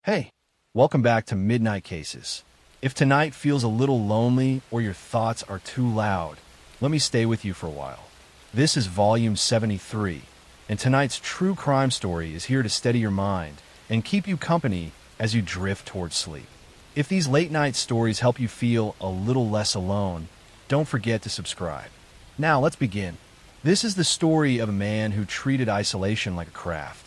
Hey, welcome back to Midnight Cases. If tonight feels a little lonely or your thoughts are too loud, let me stay with you for a while. This is Volume 73, and tonight's true crime story is here to steady your mind and keep you company as you drift towards sleep. If these late night stories help you feel a little less alone, don't forget to subscribe. Now, let's begin. This is the story of a man who treated isolation like a craft.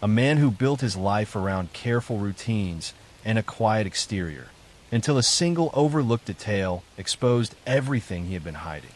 A man who built his life around careful routines and a quiet exterior, until a single overlooked detail exposed everything he had been hiding.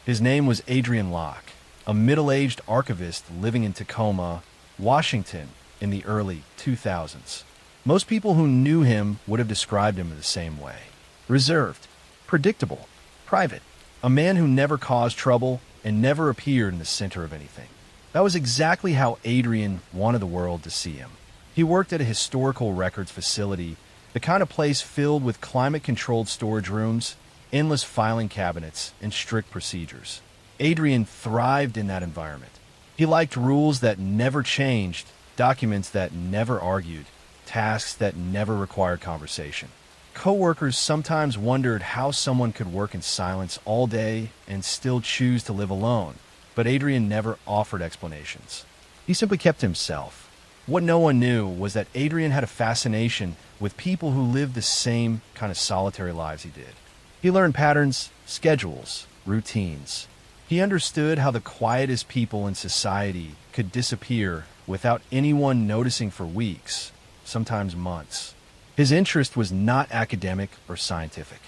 His name was Adrian Locke, a middle-aged archivist living in Tacoma, Washington in the early 2000s. Most people who knew him would have described him in the same way. Reserved, predictable, private. A man who never caused trouble and never appeared in the center of anything. That was exactly how Adrian wanted the world to see him. He worked at a historical records facility, the kind of place filled with climate-controlled storage rooms, endless filing cabinets, and strict procedures. Adrian thrived in that environment. He liked rules that never changed, documents that never argued, tasks that never required conversation. Coworkers sometimes wondered how someone could work in silence all day and still choose to live alone. But Adrian never offered explanations. He simply kept himself. What no one knew was that Adrian had a fascination with people who lived the same kind of solitary lives he did. He learned patterns, schedules, routines. He understood how the quietest people in society could disappear without anyone noticing for weeks, sometimes months. His interest was not academic or scientific.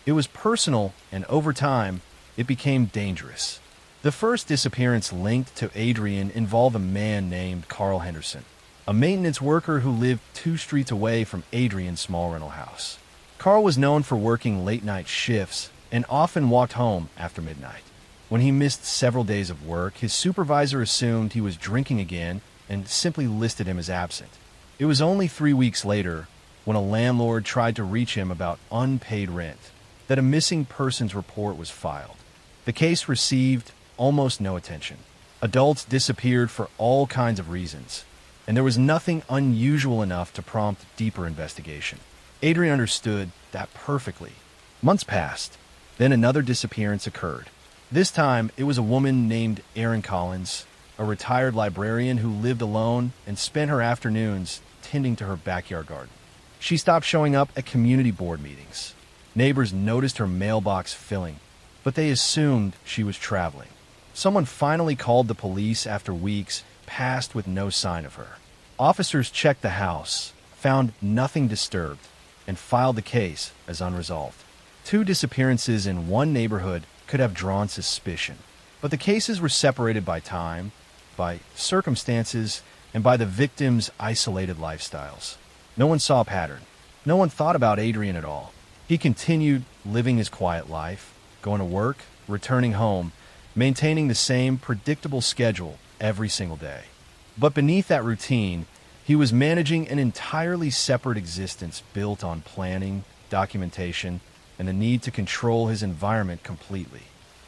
It was personal, and over time, it became dangerous. The first disappearance linked to Adrian involved a man named Carl Henderson, a maintenance worker who lived 2 streets away from Adrian's small rental house. Carl was known for working late-night shifts and often walked home after midnight. When he missed several days of work, his supervisor assumed he was drinking again and simply listed him as absent. It was only 3 weeks later, when a landlord tried to reach him about unpaid rent, that a missing persons report was filed. The case received almost no attention. Adults disappeared for all kinds of reasons, and there was nothing unusual enough to prompt deeper investigation. Adrian understood that perfectly. Months passed. Then another disappearance occurred. This time, it was a woman named Erin Collins, a retired librarian who lived alone and spent her afternoons tending to her backyard garden. She stopped showing up at community board meetings. Neighbors noticed her mailbox filling, but they assumed she was traveling. Someone finally called the police after weeks passed with no sign of her. Officers checked the house, found nothing disturbed, and filed the case as unresolved. 2 disappearances in one neighborhood could have drawn suspicion, but the cases were separated by time, by circumstances, and by the victims' isolated lifestyles. No one saw a pattern. No one thought about Adrian at all. He continued living his quiet life, going to work, returning home, maintaining the same predictable schedule every single day. But beneath that routine, he was managing an entirely separate existence built on planning, documentation, and the need to control his environment completely.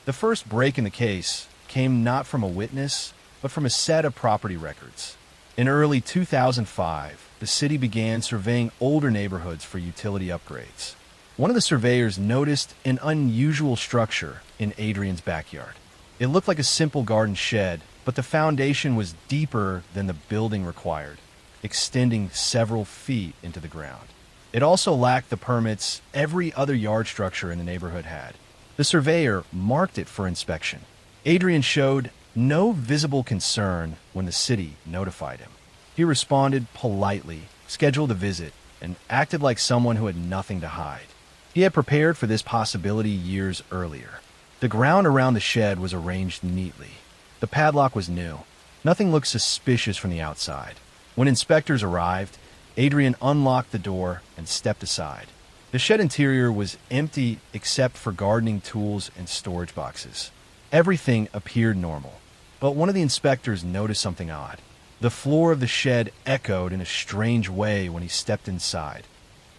The first break in the case came not from a witness, but from a set of property records. In early 2005, the city began surveying older neighborhoods for utility upgrades. One of the surveyors noticed an unusual structure in Adrian's backyard. It looked like a simple garden shed, but the foundation was deeper than the building required, extending several feet into the ground. It also lacked the permits every other yard structure in the neighborhood had. The surveyor marked it for inspection. Adrian showed no visible concern when the city notified him. He responded politely, scheduled a visit, and acted like someone who had nothing to hide. He had prepared for this possibility years earlier. The ground around the shed was arranged neatly. The padlock was new. Nothing looked suspicious from the outside. When inspectors arrived, Adrian unlocked the door and stepped aside. The shed interior was empty except for gardening tools and storage boxes. Everything appeared normal. But one of the inspectors noticed something odd. The floor of the shed echoed in a strange way when he stepped inside,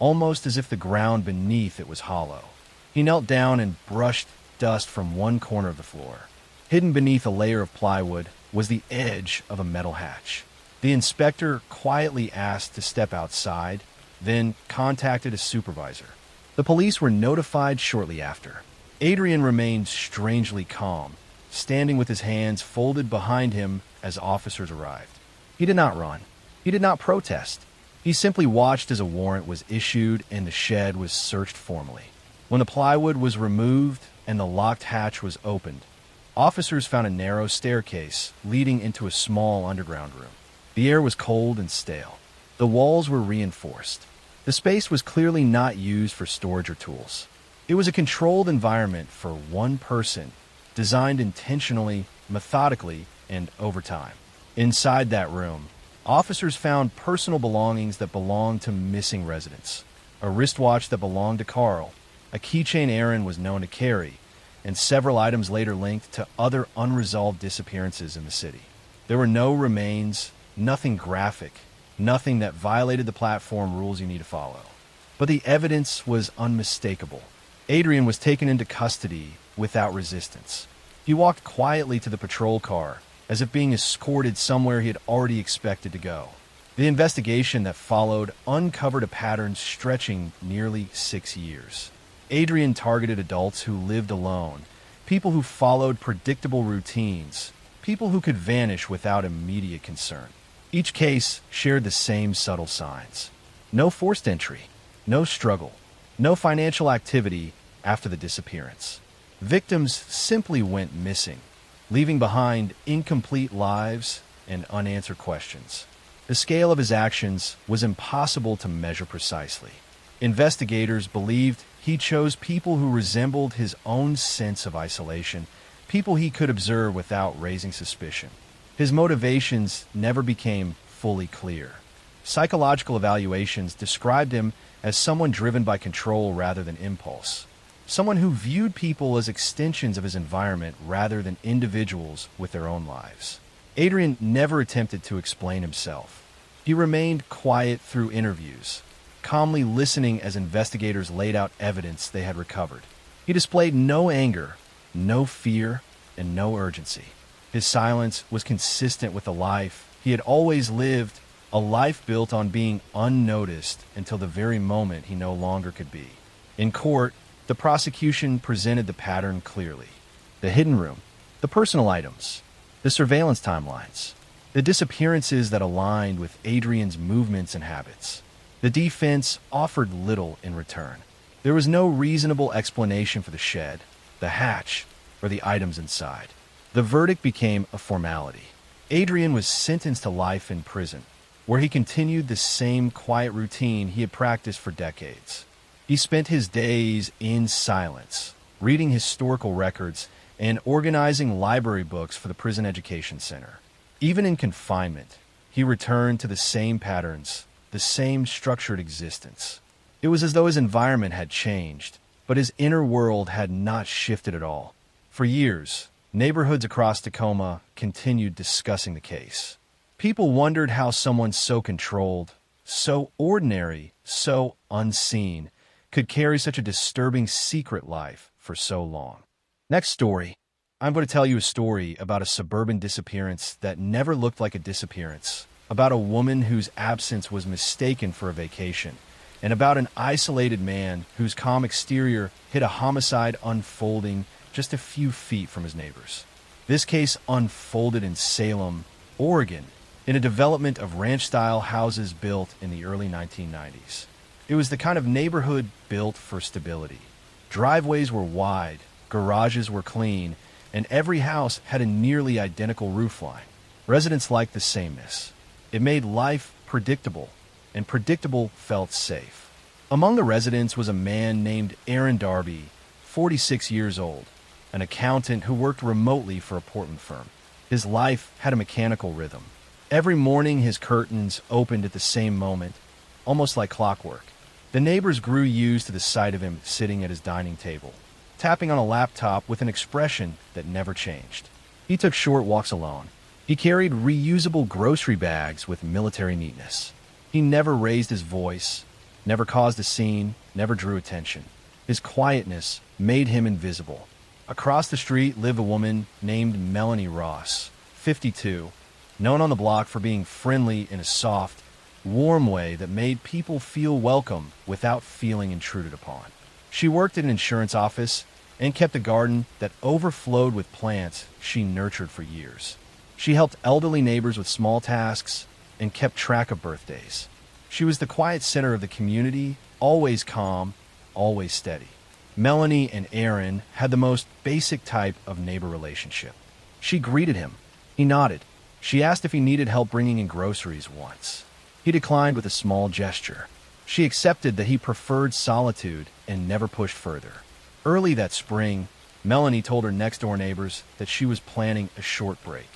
almost as if the ground beneath it was hollow. He knelt down and brushed dust from one corner of the floor. Hidden beneath a layer of plywood was the edge of a metal hatch. The inspector quietly asked to step outside, then contacted a supervisor. The police were notified shortly after. Adrian remained strangely calm, standing with his hands folded behind him as officers arrived. He did not run. He did not protest. He simply watched as a warrant was issued and the shed was searched formally. When the plywood was removed and the locked hatch was opened, officers found a narrow staircase leading into a small underground room. The air was cold and stale. The walls were reinforced. The space was clearly not used for storage or tools. It was a controlled environment for one person, designed intentionally, methodically, and over time. Inside that room, officers found personal belongings that belonged to missing residents. A wristwatch that belonged to Carl, a keychain Aaron was known to carry, and several items later linked to other unresolved disappearances in the city. There were no remains, nothing graphic, nothing that violated the platform rules you need to follow. But the evidence was unmistakable. Adrian was taken into custody without resistance. He walked quietly to the patrol car, as if being escorted somewhere he had already expected to go. The investigation that followed uncovered a pattern stretching nearly 6 years. Adrian targeted adults who lived alone, people who followed predictable routines, people who could vanish without immediate concern. Each case shared the same subtle signs. No forced entry, no struggle, no financial activity after the disappearance. Victims simply went missing, leaving behind incomplete lives and unanswered questions. The scale of his actions was impossible to measure precisely. Investigators believed he chose people who resembled his own sense of isolation, people he could observe without raising suspicion. His motivations never became fully clear. Psychological evaluations described him as someone driven by control rather than impulse, someone who viewed people as extensions of his environment rather than individuals with their own lives. Adrian never attempted to explain himself. He remained quiet through interviews, calmly listening as investigators laid out evidence they had recovered. He displayed no anger, no fear, and no urgency. His silence was consistent with the life he had always lived, a life built on being unnoticed until the very moment he no longer could be. In court, the prosecution presented the pattern clearly. The hidden room, the personal items, the surveillance timelines, the disappearances that aligned with Adrian's movements and habits. The defense offered little in return. There was no reasonable explanation for the shed, the hatch, or the items inside. The verdict became a formality. Adrian was sentenced to life in prison, where he continued the same quiet routine he had practiced for decades. He spent his days in silence, reading historical records and organizing library books for the Prison Education Center. Even in confinement, he returned to the same patterns, the same structured existence. It was as though his environment had changed, but his inner world had not shifted at all. For years, neighborhoods across Tacoma continued discussing the case. People wondered how someone so controlled, so ordinary, so unseen, could carry such a disturbing secret life for so long. Next story. I'm going to tell you a story about a suburban disappearance that never looked like a disappearance, about a woman whose absence was mistaken for a vacation, and about an isolated man whose calm exterior hid a homicide unfolding just a few feet from his neighbors. This case unfolded in Salem, Oregon, in a development of ranch-style houses built in the early 1990s. It was the kind of neighborhood built for stability. Driveways were wide, garages were clean, and every house had a nearly identical roofline. Residents liked the sameness. It made life predictable, and predictable felt safe. Among the residents was a man named Aaron Darby, 46 years old, an accountant who worked remotely for a Portland firm. His life had a mechanical rhythm. Every morning his curtains opened at the same moment, almost like clockwork. The neighbors grew used to the sight of him sitting at his dining table, tapping on a laptop with an expression that never changed. He took short walks alone. He carried reusable grocery bags with military neatness. He never raised his voice, never caused a scene, never drew attention. His quietness made him invisible. Across the street lived a woman named Melanie Ross, 52, known on the block for being friendly in a soft, warm way that made people feel welcome without feeling intruded upon. She worked at an insurance office and kept a garden that overflowed with plants she nurtured for years. She helped elderly neighbors with small tasks and kept track of birthdays. She was the quiet center of the community, always calm, always steady. Melanie and Aaron had the most basic type of neighbor relationship. She greeted him. He nodded. She asked if he needed help bringing in groceries once. He declined with a small gesture. She accepted that he preferred solitude and never pushed further. Early that spring, Melanie told her next-door neighbors that she was planning a short break.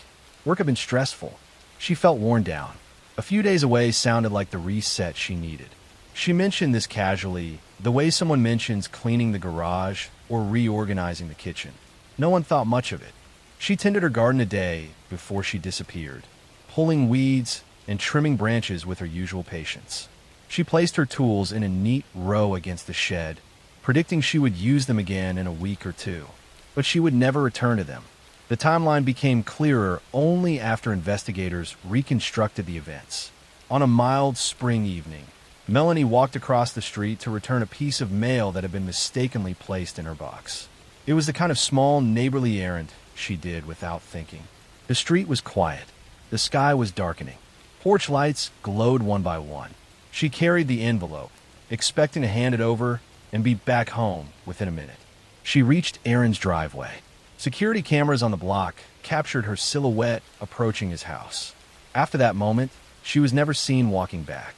Work had been stressful. She felt worn down. A few days away sounded like the reset she needed. She mentioned this casually, the way someone mentions cleaning the garage or reorganizing the kitchen. No one thought much of it. She tended her garden a day before she disappeared, pulling weeds and trimming branches with her usual patience. She placed her tools in a neat row against the shed, predicting she would use them again in a week or two. But she would never return to them. The timeline became clearer only after investigators reconstructed the events. On a mild spring evening, Melanie walked across the street to return a piece of mail that had been mistakenly placed in her box. It was the kind of small, neighborly errand she did without thinking. The street was quiet. The sky was darkening. Porch lights glowed one by one. She carried the envelope, expecting to hand it over and be back home within a minute. She reached Aaron's driveway. Security cameras on the block captured her silhouette approaching his house. After that moment, she was never seen walking back.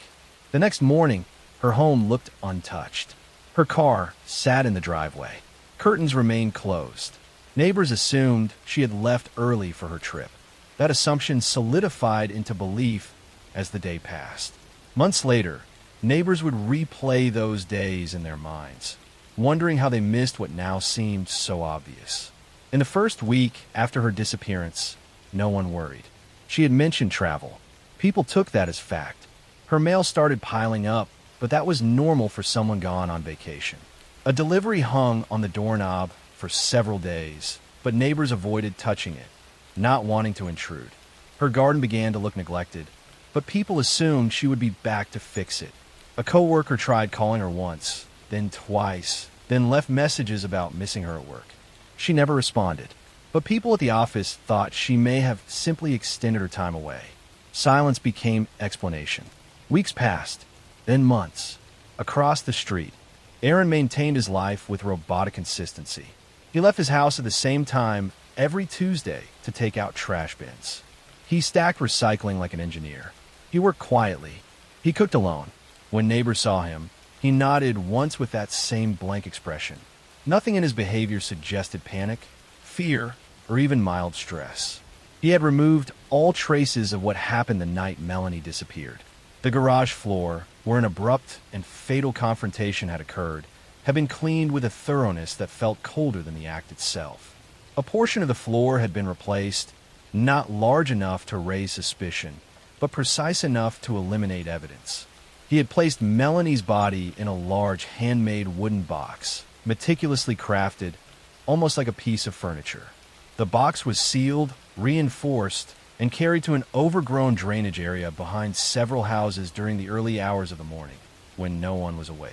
The next morning, her home looked untouched. Her car sat in the driveway. Curtains remained closed. Neighbors assumed she had left early for her trip. That assumption solidified into belief as the day passed. Months later, neighbors would replay those days in their minds, wondering how they missed what now seemed so obvious. In the first week after her disappearance, no one worried. She had mentioned travel. People took that as fact. Her mail started piling up, but that was normal for someone gone on vacation. A delivery hung on the doorknob for several days, but neighbors avoided touching it, not wanting to intrude. Her garden began to look neglected, but people assumed she would be back to fix it. A coworker tried calling her once, then twice, then left messages about missing her at work. She never responded, but people at the office thought she may have simply extended her time away. Silence became explanation. Weeks passed, then months. Across the street, Aaron maintained his life with robotic consistency. He left his house at the same time every Tuesday to take out trash bins. He stacked recycling like an engineer. He worked quietly. He cooked alone. When neighbors saw him, he nodded once with that same blank expression. Nothing in his behavior suggested panic, fear, or even mild stress. He had removed all traces of what happened the night Melanie disappeared. The garage floor, where an abrupt and fatal confrontation had occurred, had been cleaned with a thoroughness that felt colder than the act itself. A portion of the floor had been replaced, not large enough to raise suspicion, but precise enough to eliminate evidence. He had placed Melanie's body in a large handmade wooden box, meticulously crafted, almost like a piece of furniture. The box was sealed, reinforced, and carried to an overgrown drainage area behind several houses during the early hours of the morning, when no one was awake.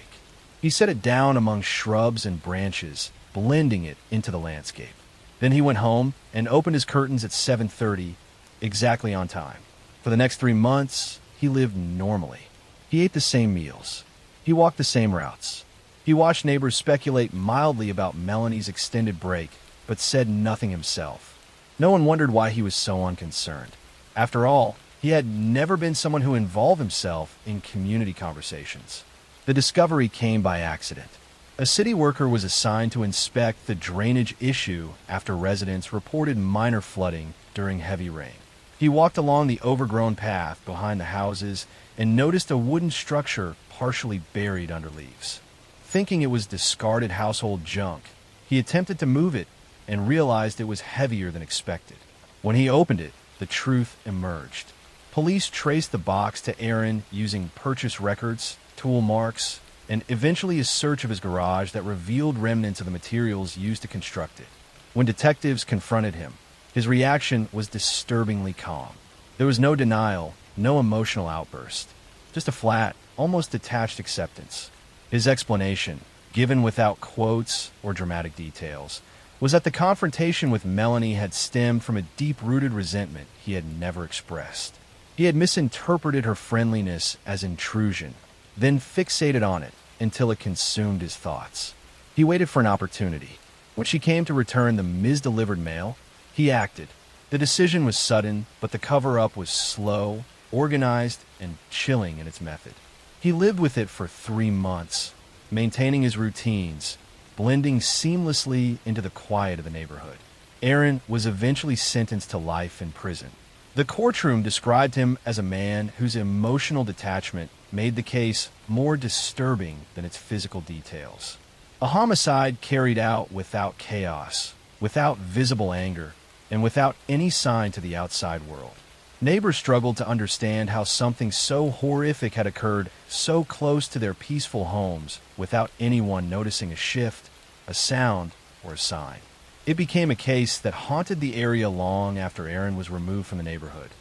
He set it down among shrubs and branches, blending it into the landscape. Then he went home and opened his curtains at 7:30, exactly on time. For the next 3 months, he lived normally. He ate the same meals. He walked the same routes. He watched neighbors speculate mildly about Melanie's extended break, but said nothing himself. No one wondered why he was so unconcerned. After all, he had never been someone who involved himself in community conversations. The discovery came by accident. A city worker was assigned to inspect the drainage issue after residents reported minor flooding during heavy rain. He walked along the overgrown path behind the houses and noticed a wooden structure partially buried under leaves. Thinking it was discarded household junk, he attempted to move it and realized it was heavier than expected. When he opened it, the truth emerged. Police traced the box to Aaron using purchase records, tool marks, and eventually a search of his garage that revealed remnants of the materials used to construct it. When detectives confronted him, his reaction was disturbingly calm. There was no denial, no emotional outburst. just a flat, almost detached acceptance. His explanation, given without quotes or dramatic details, was that the confrontation with Melanie had stemmed from a deep-rooted resentment he had never expressed. He had misinterpreted her friendliness as intrusion, then fixated on it until it consumed his thoughts. He waited for an opportunity. When she came to return the misdelivered mail, he acted. The decision was sudden, but the cover-up was slow, organized, and chilling in its method. He lived with it for 3 months, maintaining his routines, blending seamlessly into the quiet of the neighborhood. Aaron was eventually sentenced to life in prison. The courtroom described him as a man whose emotional detachment made the case more disturbing than its physical details. A homicide carried out without chaos, without visible anger, and without any sign to the outside world. Neighbors struggled to understand how something so horrific had occurred so close to their peaceful homes without anyone noticing a shift, a sound, or a sign. It became a case that haunted the area long after Aaron was removed from the neighborhood.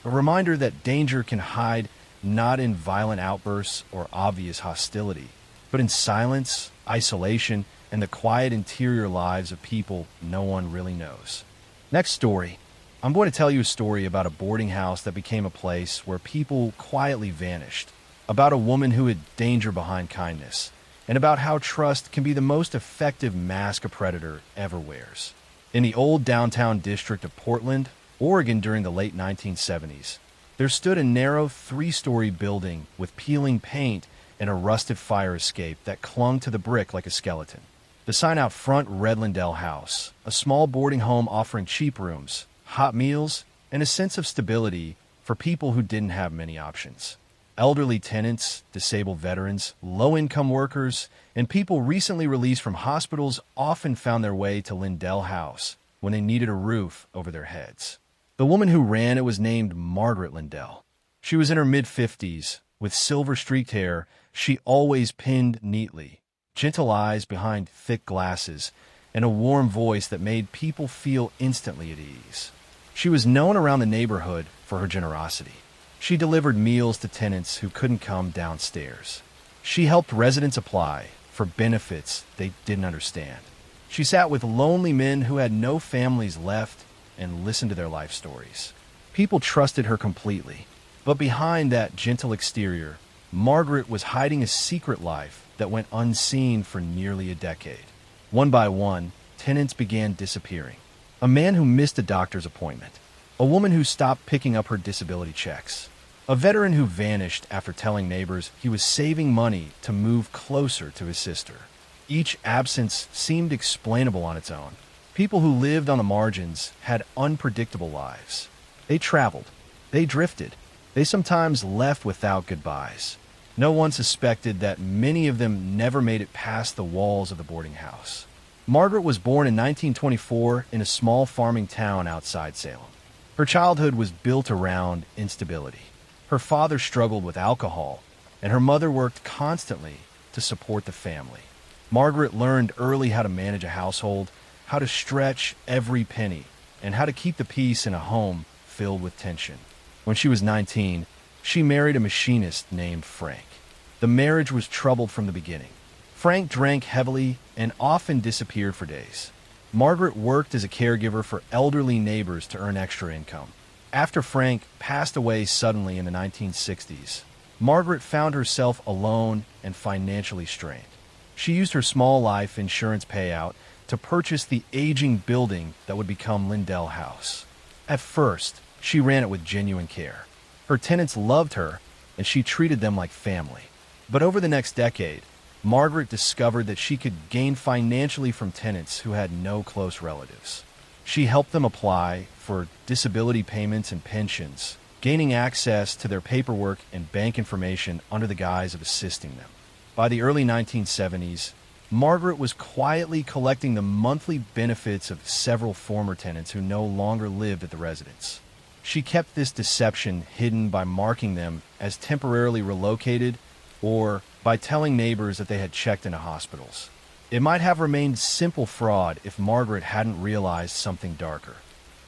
A reminder that danger can hide not in violent outbursts or obvious hostility, but in silence, isolation, and the quiet interior lives of people no one really knows. Next story. I'm going to tell you a story about a boarding house that became a place where people quietly vanished, about a woman who hid danger behind kindness, and about how trust can be the most effective mask a predator ever wears. In the old downtown district of Portland, Oregon during the late 1970s, there stood a narrow 3-story building with peeling paint and a rusted fire escape that clung to the brick like a skeleton. The sign out front read Lindell House, a small boarding home offering cheap rooms, hot meals, and a sense of stability for people who didn't have many options. Elderly tenants, disabled veterans, low-income workers, and people recently released from hospitals often found their way to Lindell House when they needed a roof over their heads. The woman who ran it was named Margaret Lindell. She was in her mid-50s, with silver-streaked hair she always pinned neatly, gentle eyes behind thick glasses, and a warm voice that made people feel instantly at ease. She was known around the neighborhood for her generosity. She delivered meals to tenants who couldn't come downstairs. She helped residents apply for benefits they didn't understand. She sat with lonely men who had no families left and listened to their life stories. People trusted her completely, but behind that gentle exterior, Margaret was hiding a secret life that went unseen for nearly a decade. One by one, tenants began disappearing. A man who missed a doctor's appointment. A woman who stopped picking up her disability checks. A veteran who vanished after telling neighbors he was saving money to move closer to his sister. Each absence seemed explainable on its own. People who lived on the margins had unpredictable lives. They traveled. They drifted. They sometimes left without goodbyes. No one suspected that many of them never made it past the walls of the boarding house. Margaret was born in 1924 in a small farming town outside Salem. Her childhood was built around instability. Her father struggled with alcohol, and her mother worked constantly to support the family. Margaret learned early how to manage a household, how to stretch every penny, and how to keep the peace in a home filled with tension. When she was 19, she married a machinist named Frank. The marriage was troubled from the beginning. Frank drank heavily and often disappeared for days. Margaret worked as a caregiver for elderly neighbors to earn extra income. After Frank passed away suddenly in the 1960s, Margaret found herself alone and financially strained. She used her small life insurance payout to purchase the aging building that would become Lindell House. At first, she ran it with genuine care. Her tenants loved her, and she treated them like family. But over the next decade, Margaret discovered that she could gain financially from tenants who had no close relatives. She helped them apply for disability payments and pensions, gaining access to their paperwork and bank information under the guise of assisting them. By the early 1970s, Margaret was quietly collecting the monthly benefits of several former tenants who no longer lived at the residence. She kept this deception hidden by marking them as temporarily relocated or by telling neighbors that they had checked into hospitals. It might have remained simple fraud if Margaret hadn't realized something darker.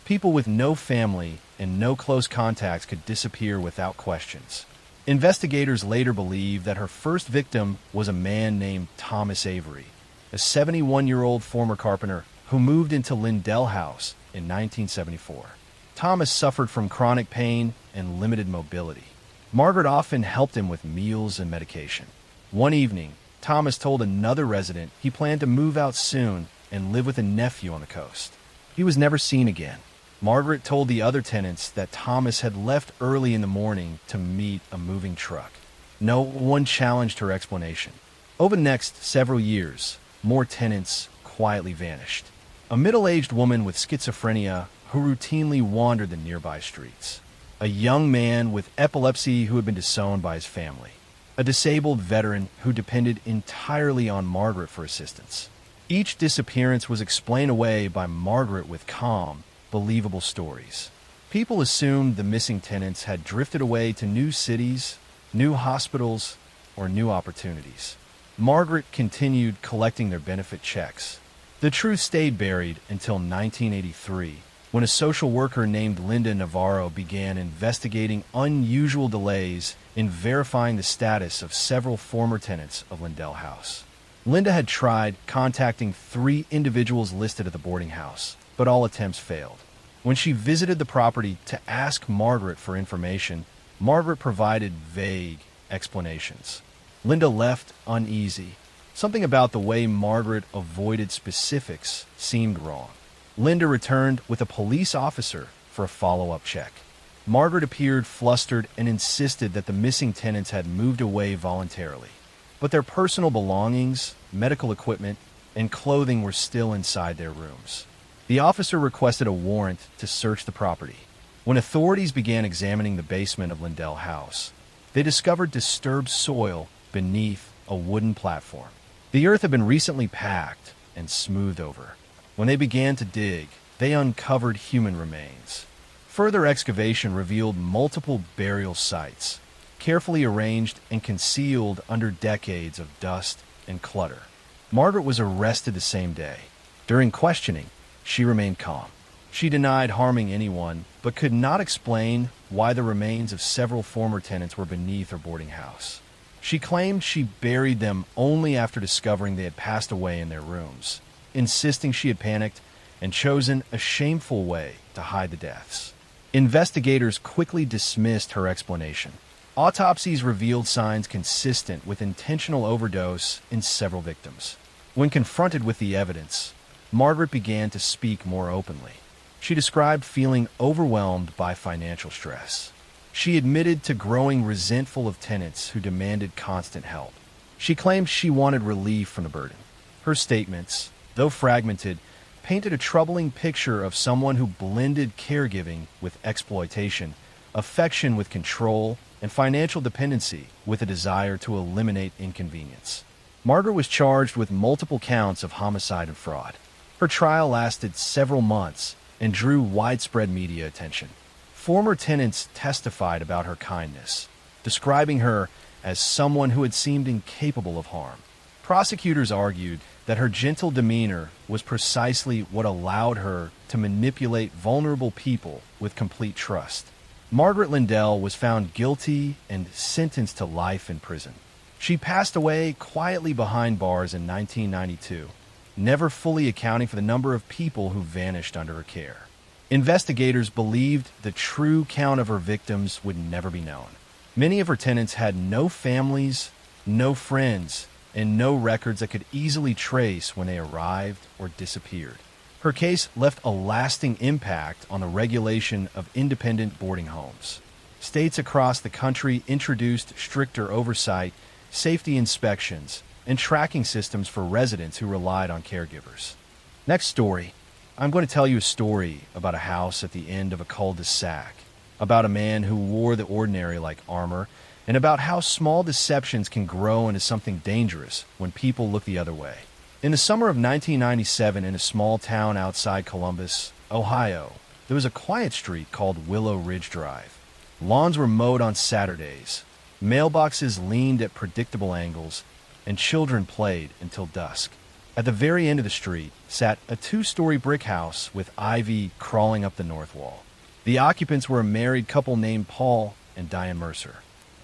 People with no family and no close contacts could disappear without questions. Investigators later believed that her first victim was a man named Thomas Avery, a 71-year-old former carpenter who moved into Lindell House in 1974. Thomas suffered from chronic pain and limited mobility. Margaret often helped him with meals and medication. One evening, Thomas told another resident he planned to move out soon and live with a nephew on the coast. He was never seen again. Margaret told the other tenants that Thomas had left early in the morning to meet a moving truck. No one challenged her explanation. Over the next several years, more tenants quietly vanished. A middle-aged woman with schizophrenia who routinely wandered the nearby streets. A young man with epilepsy who had been disowned by his family. A disabled veteran who depended entirely on Margaret for assistance. Each disappearance was explained away by Margaret with calm, believable stories. People assumed the missing tenants had drifted away to new cities, new hospitals, or new opportunities. Margaret continued collecting their benefit checks. The truth stayed buried until 1983, when a social worker named Linda Navarro began investigating unusual delays in verifying the status of several former tenants of Lindell House. Linda had tried contacting 3 individuals listed at the boarding house, but all attempts failed. When she visited the property to ask Margaret for information, Margaret provided vague explanations. Linda left uneasy. Something about the way Margaret avoided specifics seemed wrong. Linda returned with a police officer for a follow-up check. Margaret appeared flustered and insisted that the missing tenants had moved away voluntarily. But their personal belongings, medical equipment, and clothing were still inside their rooms. The officer requested a warrant to search the property. When authorities began examining the basement of Lindell House, they discovered disturbed soil beneath a wooden platform. The earth had been recently packed and smoothed over. When they began to dig, they uncovered human remains. Further excavation revealed multiple burial sites, carefully arranged and concealed under decades of dust and clutter. Margaret was arrested the same day. During questioning, she remained calm. She denied harming anyone, but could not explain why the remains of several former tenants were beneath her boarding house. She claimed she buried them only after discovering they had passed away in their rooms, insisting she had panicked and chosen a shameful way to hide the deaths. Investigators quickly dismissed her explanation. Autopsies revealed signs consistent with intentional overdose in several victims. When confronted with the evidence, Margaret began to speak more openly. She described feeling overwhelmed by financial stress. She admitted to growing resentful of tenants who demanded constant help. She claimed she wanted relief from the burden. Her statements, though fragmented, painted a troubling picture of someone who blended caregiving with exploitation, affection with control, and financial dependency with a desire to eliminate inconvenience. Margaret was charged with multiple counts of homicide and fraud. Her trial lasted several months and drew widespread media attention. Former tenants testified about her kindness, describing her as someone who had seemed incapable of harm. Prosecutors argued that her gentle demeanor was precisely what allowed her to manipulate vulnerable people with complete trust. Margaret Lindell was found guilty and sentenced to life in prison. She passed away quietly behind bars in 1992, never fully accounting for the number of people who vanished under her care. Investigators believed the true count of her victims would never be known. Many of her tenants had no families, no friends, and no records that could easily trace when they arrived or disappeared. Her case left a lasting impact on the regulation of independent boarding homes. States across the country introduced stricter oversight, safety inspections, and tracking systems for residents who relied on caregivers. Next story. I'm going to tell you a story about a house at the end of a cul-de-sac, about a man who wore the ordinary like armor, and about how small deceptions can grow into something dangerous when people look the other way. In the summer of 1997, in a small town outside Columbus, Ohio, there was a quiet street called Willow Ridge Drive. Lawns were mowed on Saturdays, mailboxes leaned at predictable angles, and children played until dusk. At the very end of the street sat a 2-story brick house with ivy crawling up the north wall. The occupants were a married couple named Paul and Diane Mercer.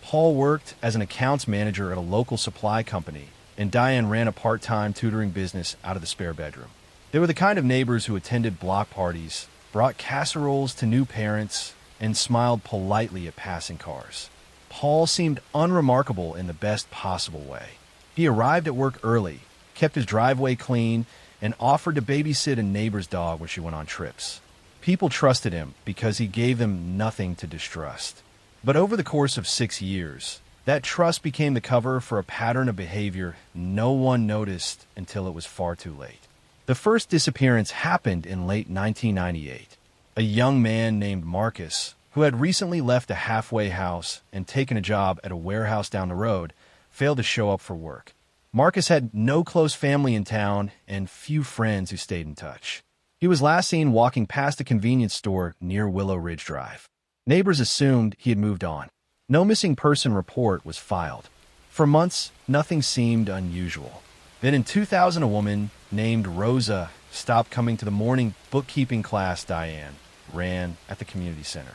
Paul worked as an accounts manager at a local supply company, and Diane ran a part-time tutoring business out of the spare bedroom. They were the kind of neighbors who attended block parties, brought casseroles to new parents, and smiled politely at passing cars. Paul seemed unremarkable in the best possible way. He arrived at work early, kept his driveway clean, and offered to babysit a neighbor's dog when she went on trips. People trusted him because he gave them nothing to distrust. But over the course of 6 years, that trust became the cover for a pattern of behavior no one noticed until it was far too late. The first disappearance happened in late 1998. A young man named Marcus, who had recently left a halfway house and taken a job at a warehouse down the road, failed to show up for work. Marcus had no close family in town and few friends who stayed in touch. He was last seen walking past a convenience store near Willow Ridge Drive. Neighbors assumed he had moved on. No missing person report was filed. For months, nothing seemed unusual. Then in 2000, a woman named Rosa stopped coming to the morning bookkeeping class Diane ran at the community center.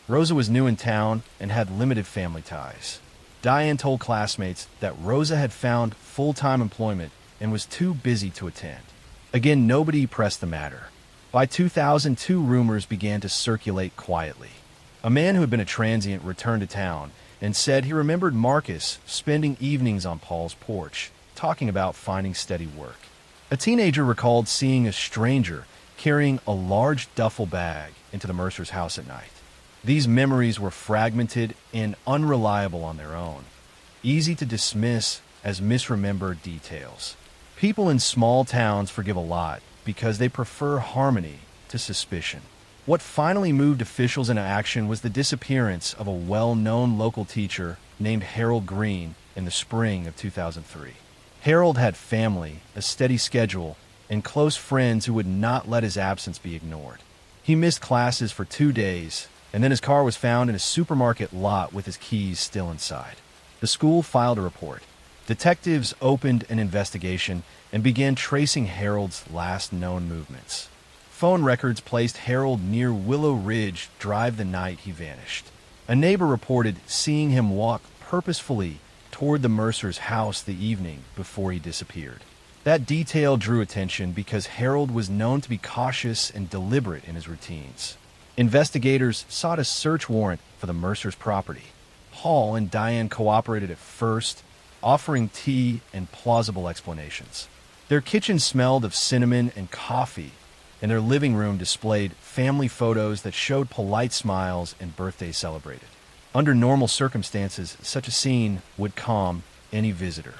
Rosa was new in town and had limited family ties. Diane told classmates that Rosa had found full-time employment and was too busy to attend. Again, nobody pressed the matter. By 2002, rumors began to circulate quietly. A man who had been a transient returned to town and said he remembered Marcus spending evenings on Paul's porch, talking about finding steady work. A teenager recalled seeing a stranger carrying a large duffel bag into the Mercer's house at night. These memories were fragmented and unreliable on their own, easy to dismiss as misremembered details. People in small towns forgive a lot because they prefer harmony to suspicion. What finally moved officials into action was the disappearance of a well-known local teacher named Harold Green in the spring of 2003. Harold had family, a steady schedule, and close friends who would not let his absence be ignored. He missed classes for 2 days, and then his car was found in a supermarket lot with his keys still inside. The school filed a report. Detectives opened an investigation and began tracing Harold's last known movements. Phone records placed Harold near Willow Ridge Drive the night he vanished. A neighbor reported seeing him walk purposefully toward the Mercer's house the evening before he disappeared. That detail drew attention because Harold was known to be cautious and deliberate in his routines. Investigators sought a search warrant for the Mercer's property. Paul and Diane cooperated at first, offering tea and plausible explanations. Their kitchen smelled of cinnamon and coffee, and their living room displayed family photos that showed polite smiles and birthdays celebrated. Under normal circumstances, such a scene would calm any visitor.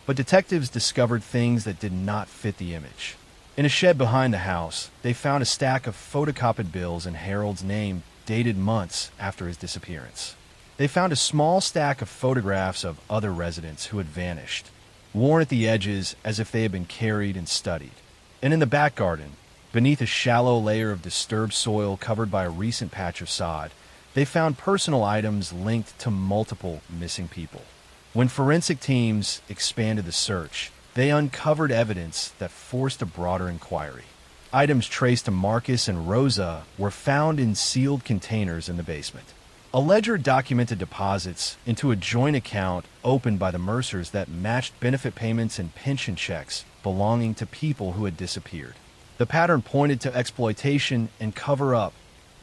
But detectives discovered things that did not fit the image. In a shed behind the house, they found a stack of photocopied bills in Harold's name dated months after his disappearance. They found a small stack of photographs of other residents who had vanished, worn at the edges as if they had been carried and studied. And in the back garden, beneath a shallow layer of disturbed soil covered by a recent patch of sod, they found personal items linked to multiple missing people. When forensic teams expanded the search, they uncovered evidence that forced a broader inquiry. Items traced to Marcus and Rosa were found in sealed containers in the basement. A ledger documented deposits into a joint account opened by the Mercers that matched benefit payments and pension checks belonging to people who had disappeared. The pattern pointed to exploitation and cover-up,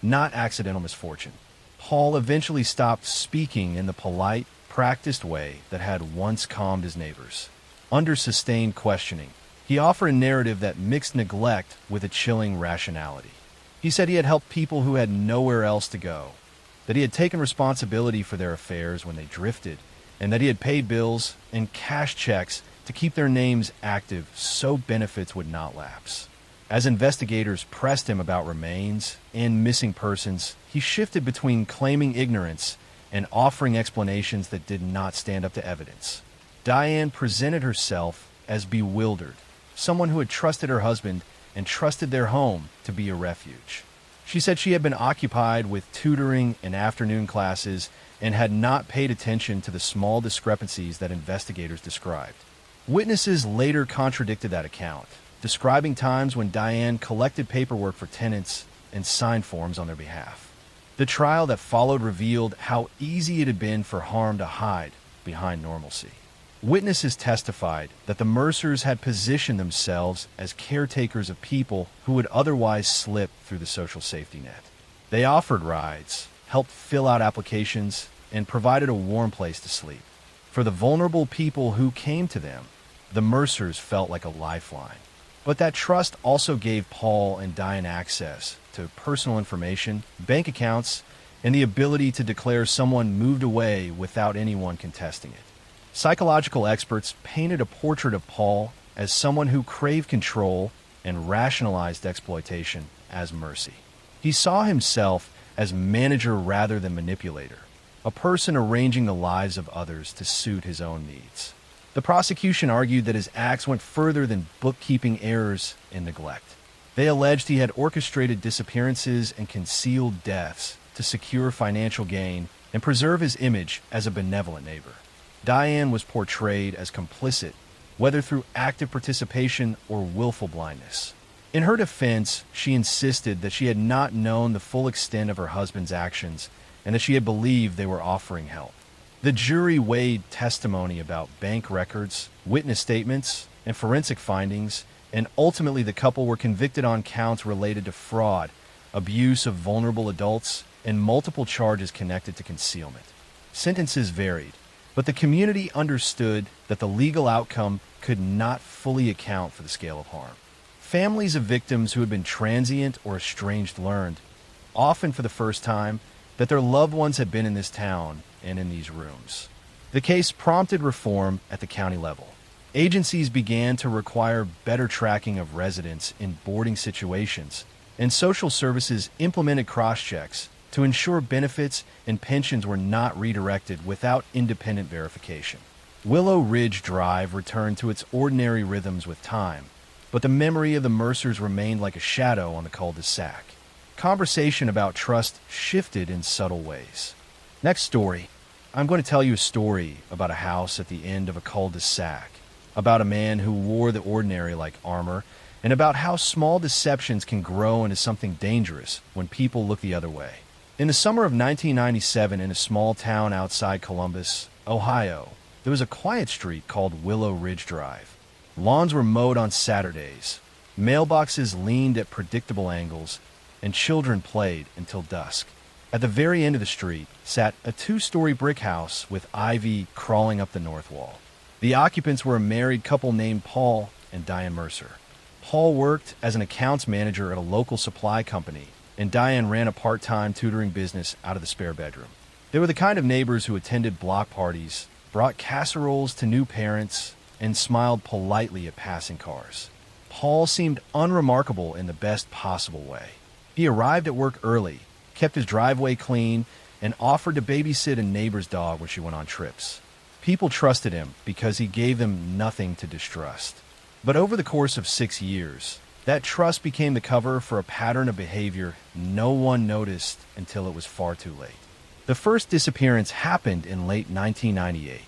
not accidental misfortune. Paul eventually stopped speaking in the polite, practiced way that had once calmed his neighbors. Under sustained questioning, he offered a narrative that mixed neglect with a chilling rationality. He said he had helped people who had nowhere else to go, that he had taken responsibility for their affairs when they drifted, and that he had paid bills and cashed checks to keep their names active so benefits would not lapse. As investigators pressed him about remains and missing persons, he shifted between claiming ignorance and offering explanations that did not stand up to evidence. Diane presented herself as bewildered, someone who had trusted her husband and trusted their home to be a refuge. She said she had been occupied with tutoring and afternoon classes and had not paid attention to the small discrepancies that investigators described. Witnesses later contradicted that account, describing times when Diane collected paperwork for tenants and signed forms on their behalf. The trial that followed revealed how easy it had been for harm to hide behind normalcy. Witnesses testified that the Mercers had positioned themselves as caretakers of people who would otherwise slip through the social safety net. They offered rides, helped fill out applications, and provided a warm place to sleep. For the vulnerable people who came to them, the Mercers felt like a lifeline. But that trust also gave Paul and Diane access to personal information, bank accounts, and the ability to declare someone moved away without anyone contesting it. Psychological experts painted a portrait of Paul as someone who craved control and rationalized exploitation as mercy. He saw himself as manager rather than manipulator, a person arranging the lives of others to suit his own needs. The prosecution argued that his acts went further than bookkeeping errors and neglect. They alleged he had orchestrated disappearances and concealed deaths to secure financial gain and preserve his image as a benevolent neighbor. Diane was portrayed as complicit, whether through active participation or willful blindness. In her defense, she insisted that she had not known the full extent of her husband's actions and that she had believed they were offering help. The jury weighed testimony about bank records, witness statements, and forensic findings, and ultimately the couple were convicted on counts related to fraud, abuse of vulnerable adults, and multiple charges connected to concealment. Sentences varied, but the community understood that the legal outcome could not fully account for the scale of harm. Families of victims who had been transient or estranged learned, often for the first time, that their loved ones had been in this town and in these rooms. The case prompted reform at the county level. Agencies began to require better tracking of residents in boarding situations, and social services implemented cross-checks to ensure benefits and pensions were not redirected without independent verification. Willow Ridge Drive returned to its ordinary rhythms with time, but the memory of the Mercers remained like a shadow on the cul-de-sac. Conversation about trust shifted in subtle ways. Next story. I'm going to tell you a story about a house at the end of a cul-de-sac, about a man who wore the ordinary like armor, and about how small deceptions can grow into something dangerous when people look the other way. In the summer of 1997, in a small town outside Columbus, Ohio, there was a quiet street called Willow Ridge Drive. Lawns were mowed on Saturdays, mailboxes leaned at predictable angles, and children played until dusk. At the very end of the street sat a 2-story brick house with ivy crawling up the north wall. The occupants were a married couple named Paul and Diane Mercer. Paul worked as an accounts manager at a local supply company, and Diane ran a part-time tutoring business out of the spare bedroom. They were the kind of neighbors who attended block parties, brought casseroles to new parents, and smiled politely at passing cars. Paul seemed unremarkable in the best possible way. He arrived at work early, kept his driveway clean, and offered to babysit a neighbor's dog when she went on trips. People trusted him because he gave them nothing to distrust. But over the course of 6 years, that trust became the cover for a pattern of behavior no one noticed until it was far too late. The first disappearance happened in late 1998.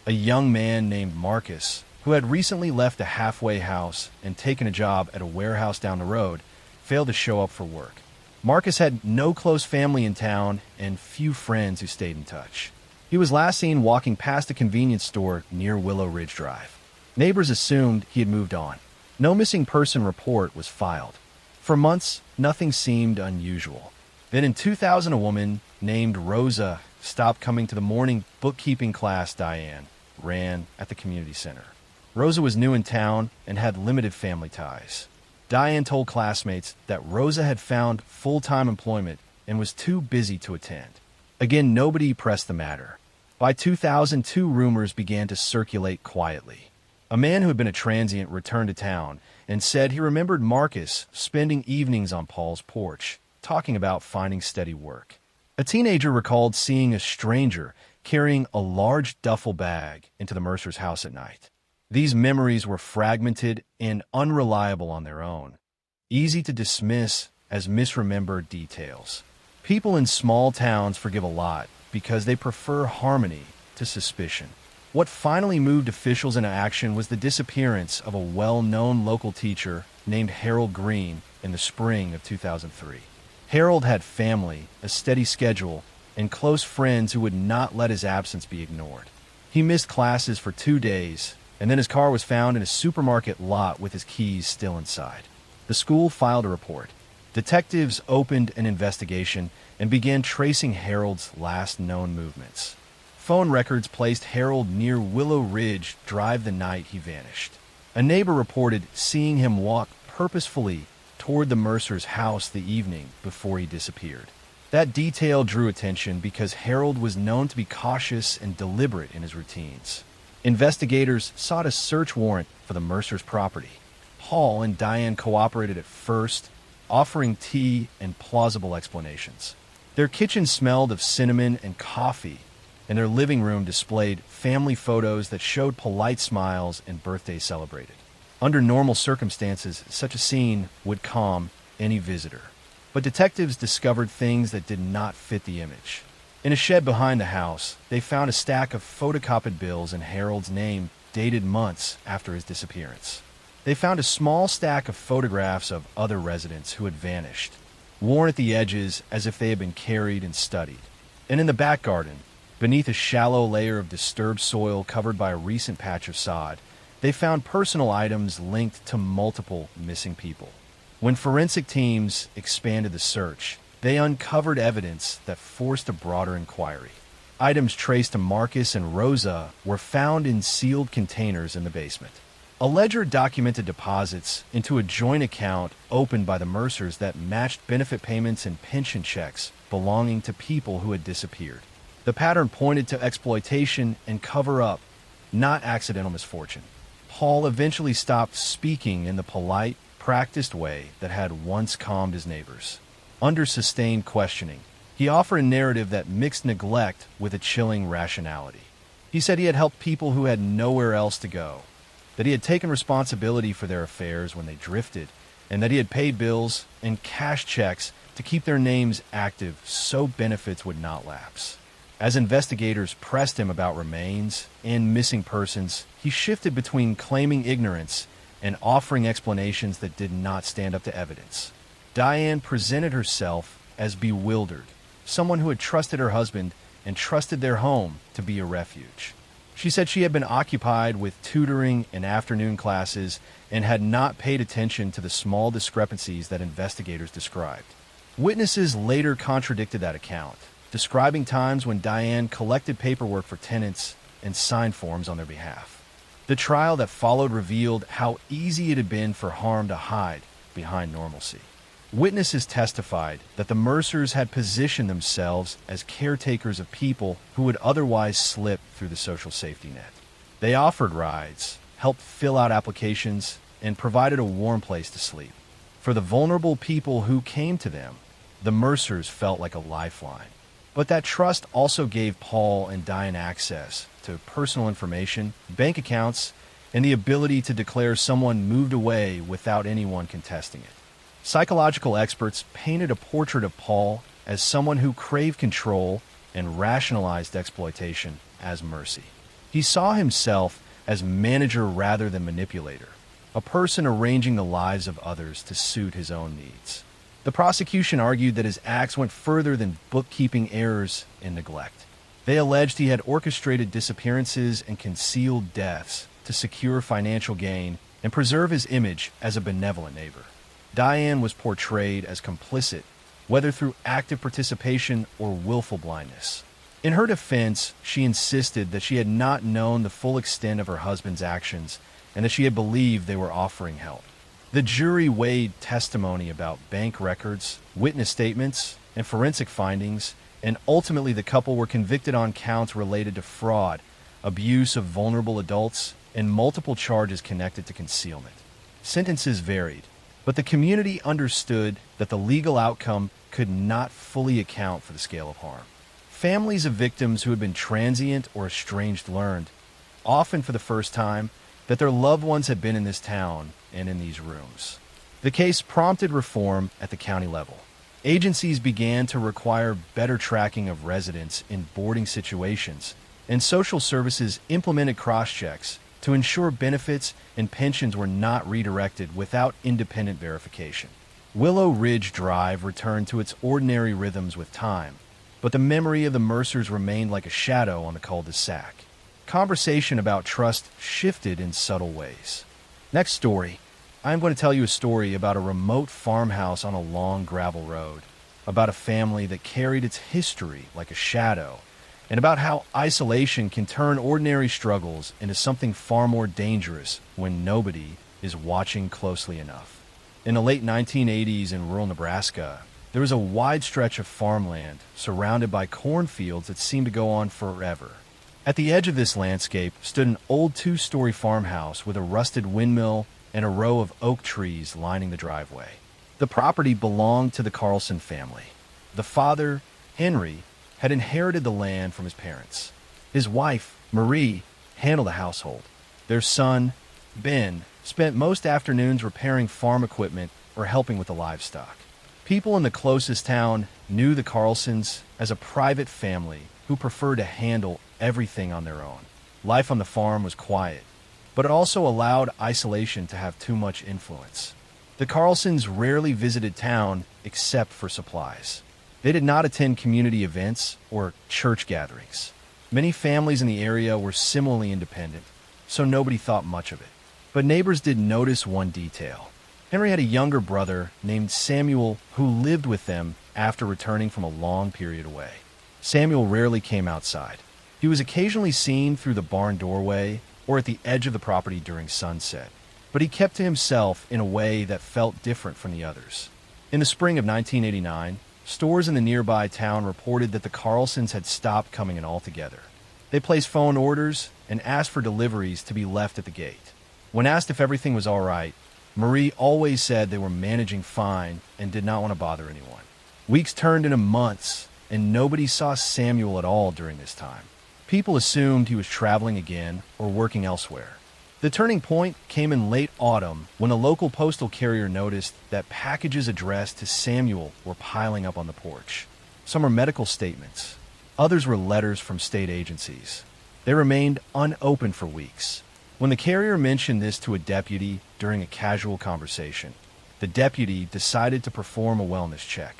A young man named Marcus, who had recently left a halfway house and taken a job at a warehouse down the road, failed to show up for work. Marcus had no close family in town and few friends who stayed in touch. He was last seen walking past a convenience store near Willow Ridge Drive. Neighbors assumed he had moved on. No missing person report was filed. For months, nothing seemed unusual. Then in 2000, a woman named Rosa stopped coming to the morning bookkeeping class Diane ran at the community center. Rosa was new in town and had limited family ties. Diane told classmates that Rosa had found full-time employment and was too busy to attend. Again, nobody pressed the matter. By 2002, rumors began to circulate quietly. A man who had been a transient returned to town and said he remembered Marcus spending evenings on Paul's porch, talking about finding steady work. A teenager recalled seeing a stranger carrying a large duffel bag into the Mercer's house at night. These memories were fragmented and unreliable on their own, easy to dismiss as misremembered details. People in small towns forgive a lot because they prefer harmony to suspicion. What finally moved officials into action was the disappearance of a well-known local teacher named Harold Green in the spring of 2003. Harold had family, a steady schedule, and close friends who would not let his absence be ignored. He missed classes for 2 days, and then his car was found in a supermarket lot with his keys still inside. The school filed a report. Detectives opened an investigation and began tracing Harold's last known movements. Phone records placed Harold near Willow Ridge Drive the night he vanished. A neighbor reported seeing him walk purposefully toward the Mercer's house the evening before he disappeared. That detail drew attention because Harold was known to be cautious and deliberate in his routines. Investigators sought a search warrant for the Mercer's property. Paul and Diane cooperated at first, offering tea and plausible explanations. Their kitchen smelled of cinnamon and coffee, and their living room displayed family photos that showed polite smiles and birthdays celebrated. Under normal circumstances, such a scene would calm any visitor. But detectives discovered things that did not fit the image. In a shed behind the house, they found a stack of photocopied bills in Harold's name dated months after his disappearance. They found a small stack of photographs of other residents who had vanished, worn at the edges as if they had been carried and studied. And in the back garden, beneath a shallow layer of disturbed soil covered by a recent patch of sod, they found personal items linked to multiple missing people. When forensic teams expanded the search, they uncovered evidence that forced a broader inquiry. Items traced to Marcus and Rosa were found in sealed containers in the basement. A ledger documented deposits into a joint account opened by the Mercers that matched benefit payments and pension checks belonging to people who had disappeared. The pattern pointed to exploitation and cover-up, not accidental misfortune. Paul eventually stopped speaking in the polite, practiced way that had once calmed his neighbors. Under sustained questioning, he offered a narrative that mixed neglect with a chilling rationality. He said he had helped people who had nowhere else to go, that he had taken responsibility for their affairs when they drifted, and that he had paid bills and cashed checks to keep their names active so benefits would not lapse. As investigators pressed him about remains and missing persons, he shifted between claiming ignorance and offering explanations that did not stand up to evidence. Diane presented herself as bewildered, someone who had trusted her husband and trusted their home to be a refuge. She said she had been occupied with tutoring and afternoon classes and had not paid attention to the small discrepancies that investigators described. Witnesses later contradicted that account, describing times when Diane collected paperwork for tenants and signed forms on their behalf. The trial that followed revealed how easy it had been for harm to hide behind normalcy. Witnesses testified that the Mercers had positioned themselves as caretakers of people who would otherwise slip through the social safety net. They offered rides, helped fill out applications, and provided a warm place to sleep. For the vulnerable people who came to them, the Mercers felt like a lifeline. But that trust also gave Paul and Diane access to personal information, bank accounts, and the ability to declare someone moved away without anyone contesting it. Psychological experts painted a portrait of Paul as someone who craved control and rationalized exploitation as mercy. He saw himself as manager rather than manipulator, a person arranging the lives of others to suit his own needs. The prosecution argued that his acts went further than bookkeeping errors and neglect. They alleged he had orchestrated disappearances and concealed deaths to secure financial gain and preserve his image as a benevolent neighbor. Diane was portrayed as complicit, whether through active participation or willful blindness. In her defense, she insisted that she had not known the full extent of her husband's actions and that she had believed they were offering help. The jury weighed testimony about bank records, witness statements, and forensic findings, and ultimately the couple were convicted on counts related to fraud, abuse of vulnerable adults, and multiple charges connected to concealment. Sentences varied, but the community understood that the legal outcome could not fully account for the scale of harm. Families of victims who had been transient or estranged learned, often for the first time, that their loved ones had been in this town and in these rooms. The case prompted reform at the county level. Agencies began to require better tracking of residents in boarding situations, and social services implemented cross-checks to ensure benefits and pensions were not redirected without independent verification. Willow Ridge Drive returned to its ordinary rhythms with time, but the memory of the Mercers remained like a shadow on the cul-de-sac. Conversation about trust shifted in subtle ways. Next story. I'm going to tell you a story about a remote farmhouse on a long gravel road, about a family that carried its history like a shadow, and about how isolation can turn ordinary struggles into something far more dangerous when nobody is watching closely enough. In the late 1980s in rural Nebraska, there was a wide stretch of farmland surrounded by cornfields that seemed to go on forever. At the edge of this landscape stood an old two-story farmhouse with a rusted windmill and a row of oak trees lining the driveway. The property belonged to the Carlson family. The father, Henry, had inherited the land from his parents. His wife, Marie, handled the household. Their son, Ben, spent most afternoons repairing farm equipment or helping with the livestock. People in the closest town knew the Carlsons as a private family who preferred to handle everything on their own. Life on the farm was quiet, but it also allowed isolation to have too much influence. The Carlsons rarely visited town except for supplies. They did not attend community events or church gatherings. Many families in the area were similarly independent, so nobody thought much of it. But neighbors did notice one detail. Henry had a younger brother named Samuel who lived with them after returning from a long period away. Samuel rarely came outside. He was occasionally seen through the barn doorway or at the edge of the property during sunset, but he kept to himself in a way that felt different from the others. In the spring of 1989, stores in the nearby town reported that the Carlsons had stopped coming in altogether. They placed phone orders and asked for deliveries to be left at the gate. When asked if everything was all right, Marie always said they were managing fine and did not want to bother anyone. Weeks turned into months, and nobody saw Samuel at all during this time. People assumed he was traveling again or working elsewhere. The turning point came in late autumn when a local postal carrier noticed that packages addressed to Samuel were piling up on the porch. Some were medical statements. Others were letters from state agencies. They remained unopened for weeks. When the carrier mentioned this to a deputy during a casual conversation, the deputy decided to perform a wellness check.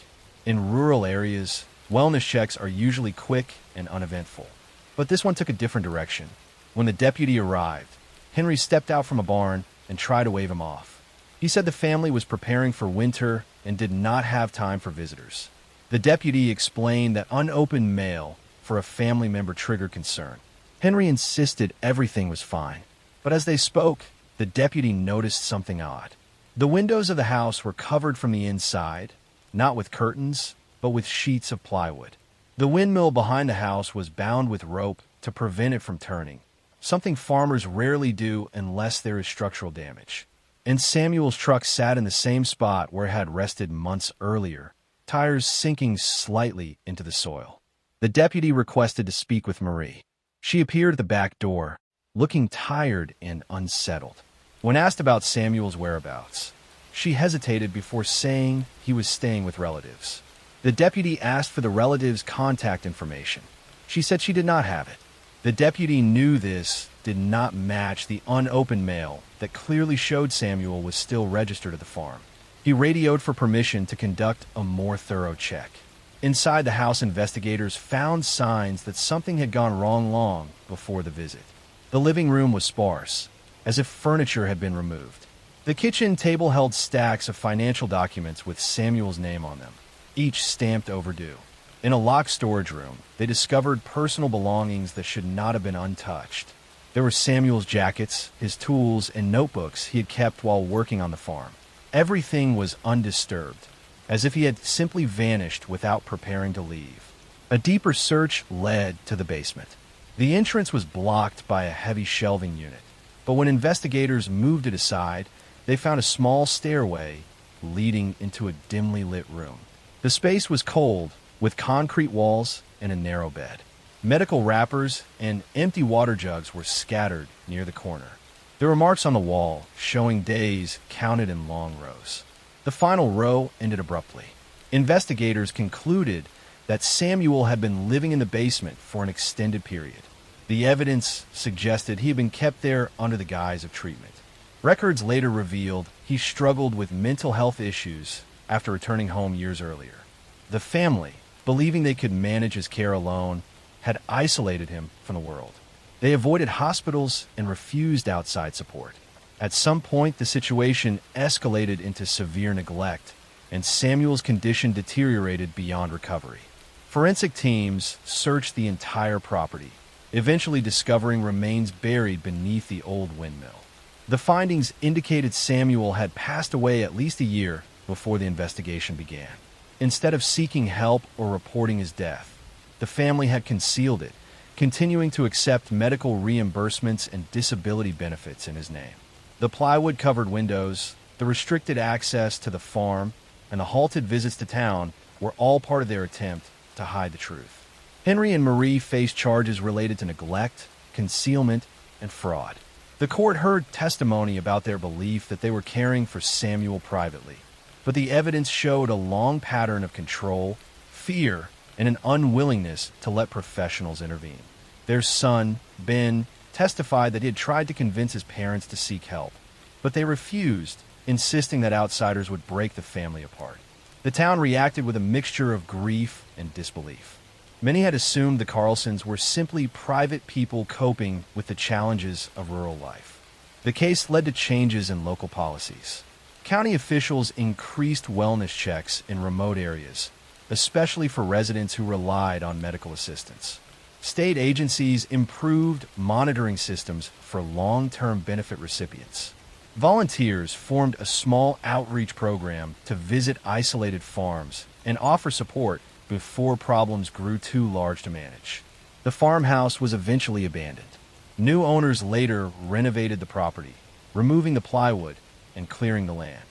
In rural areas, wellness checks are usually quick and uneventful. But this one took a different direction. When the deputy arrived, Henry stepped out from a barn and tried to wave him off. He said the family was preparing for winter and did not have time for visitors. The deputy explained that unopened mail for a family member triggered concern. Henry insisted everything was fine, but as they spoke, the deputy noticed something odd. The windows of the house were covered from the inside, not with curtains, but with sheets of plywood. The windmill behind the house was bound with rope to prevent it from turning, something farmers rarely do unless there is structural damage. And Samuel's truck sat in the same spot where it had rested months earlier, tires sinking slightly into the soil. The deputy requested to speak with Marie. She appeared at the back door, looking tired and unsettled. When asked about Samuel's whereabouts, she hesitated before saying he was staying with relatives. The deputy asked for the relative's contact information. She said she did not have it. The deputy knew this did not match the unopened mail that clearly showed Samuel was still registered at the farm. He radioed for permission to conduct a more thorough check. Inside the house, investigators found signs that something had gone wrong long before the visit. The living room was sparse, as if furniture had been removed. The kitchen table held stacks of financial documents with Samuel's name on them, each stamped overdue. In a locked storage room, they discovered personal belongings that should not have been untouched. There were Samuel's jackets, his tools, and notebooks he had kept while working on the farm. Everything was undisturbed, as if he had simply vanished without preparing to leave. A deeper search led to the basement. The entrance was blocked by a heavy shelving unit, but when investigators moved it aside, they found a small stairway leading into a dimly lit room. The space was cold, with concrete walls and a narrow bed. Medical wrappers and empty water jugs were scattered near the corner. There were marks on the wall, showing days counted in long rows. The final row ended abruptly. Investigators concluded that Samuel had been living in the basement for an extended period. The evidence suggested he had been kept there under the guise of treatment. Records later revealed he struggled with mental health issues after returning home years earlier. The family, believing they could manage his care alone, had isolated him from the world. They avoided hospitals and refused outside support. At some point, the situation escalated into severe neglect, and Samuel's condition deteriorated beyond recovery. Forensic teams searched the entire property, eventually discovering remains buried beneath the old windmill. The findings indicated Samuel had passed away at least a year before the investigation began. Instead of seeking help or reporting his death, the family had concealed it, continuing to accept medical reimbursements and disability benefits in his name. The plywood-covered windows, the restricted access to the farm, and the halted visits to town were all part of their attempt to hide the truth. Henry and Marie faced charges related to neglect, concealment, and fraud. The court heard testimony about their belief that they were caring for Samuel privately, but the evidence showed a long pattern of control, fear, and an unwillingness to let professionals intervene. Their son, Ben, testified that he had tried to convince his parents to seek help, but they refused, insisting that outsiders would break the family apart. The town reacted with a mixture of grief and disbelief. Many had assumed the Carlsons were simply private people coping with the challenges of rural life. The case led to changes in local policies. County officials increased wellness checks in remote areas, especially for residents who relied on medical assistance. State agencies improved monitoring systems for long-term benefit recipients. Volunteers formed a small outreach program to visit isolated farms and offer support before problems grew too large to manage. The farmhouse was eventually abandoned. New owners later renovated the property, removing the plywood and clearing the land.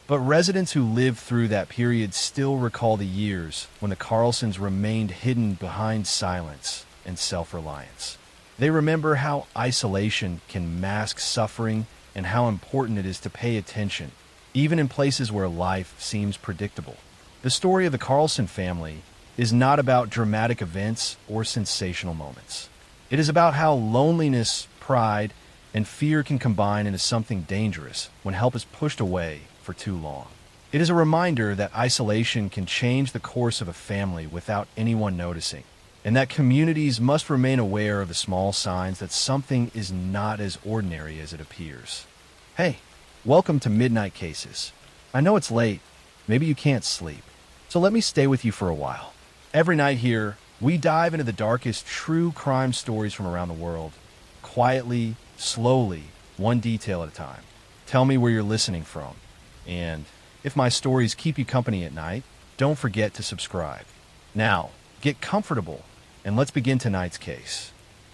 But residents who lived through that period still recall the years when the Carlsons remained hidden behind silence and self-reliance. They remember how isolation can mask suffering and how important it is to pay attention, even in places where life seems predictable. The story of the Carlson family is not about dramatic events or sensational moments. It is about how loneliness, pride, and fear can combine into something dangerous when help is pushed away for too long. It is a reminder that isolation can change the course of a family without anyone noticing, and that communities must remain aware of the small signs that something is not as ordinary as it appears. Hey, welcome to Midnight Cases. I know it's late, maybe you can't sleep, so let me stay with you for a while. Every night here, we dive into the darkest true crime stories from around the world, quietly, slowly, one detail at a time. Tell me where you're listening from, and if my stories keep you company at night, don't forget to subscribe. Now, get comfortable, and let's begin tonight's case.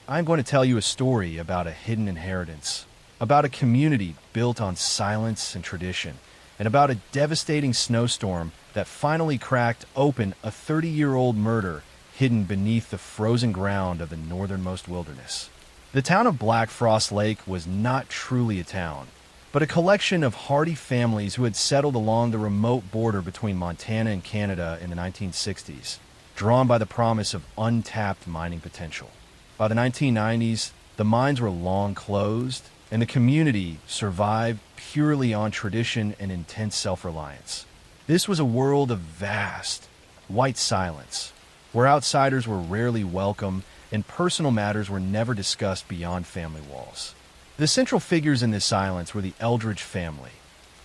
I'm going to tell you a story about a hidden inheritance, about a community built on silence and tradition, and about a devastating snowstorm that finally cracked open a 30-year-old murder hidden beneath the frozen ground of the northernmost wilderness. The town of Black Frost Lake was not truly a town, but a collection of hardy families who had settled along the remote border between Montana and Canada in the 1960s, drawn by the promise of untapped mining potential. By the 1990s, the mines were long closed, and the community survived purely on tradition and intense self-reliance. This was a world of vast, white silence, where outsiders were rarely welcome and personal matters were never discussed beyond family walls. The central figures in this silence were the Eldridge family.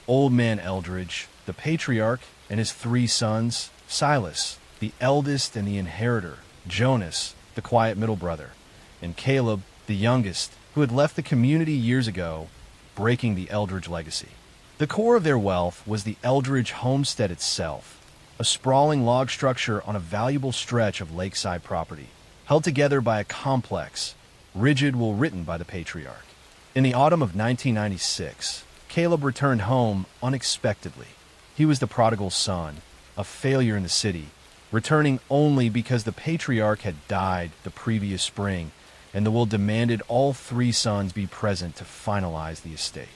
Old Man Eldridge, the patriarch, and his three sons, Silas, the eldest and the inheritor, Jonas, the quiet middle brother, and Caleb, the youngest, who had left the community years ago, breaking the Eldridge legacy. The core of their wealth was the Eldridge homestead itself, a sprawling log structure on a valuable stretch of lakeside property, held together by a complex, rigid will written by the patriarch. In the autumn of 1996, Caleb returned home unexpectedly. He was the prodigal son, a failure in the city, returning only because the patriarch had died the previous spring, and the will demanded all three sons be present to finalize the estate.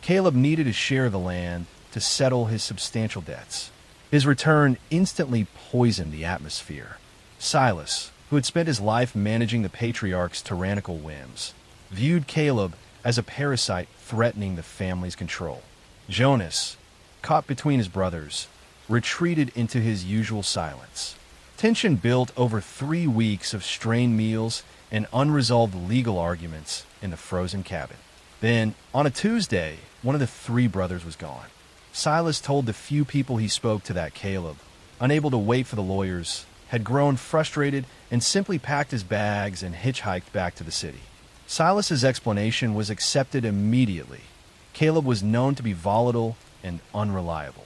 Caleb needed a share of the land to settle his substantial debts. His return instantly poisoned the atmosphere. Silas, who had spent his life managing the patriarch's tyrannical whims, viewed Caleb as a parasite threatening the family's control. Jonas, caught between his brothers, retreated into his usual silence. Tension built over 3 weeks of strained meals and unresolved legal arguments in the frozen cabin. Then, on a Tuesday, one of the three brothers was gone. Silas told the few people he spoke to that Caleb, unable to wait for the lawyers, had grown frustrated and simply packed his bags and hitchhiked back to the city. Silas's explanation was accepted immediately. Caleb was known to be volatile and unreliable.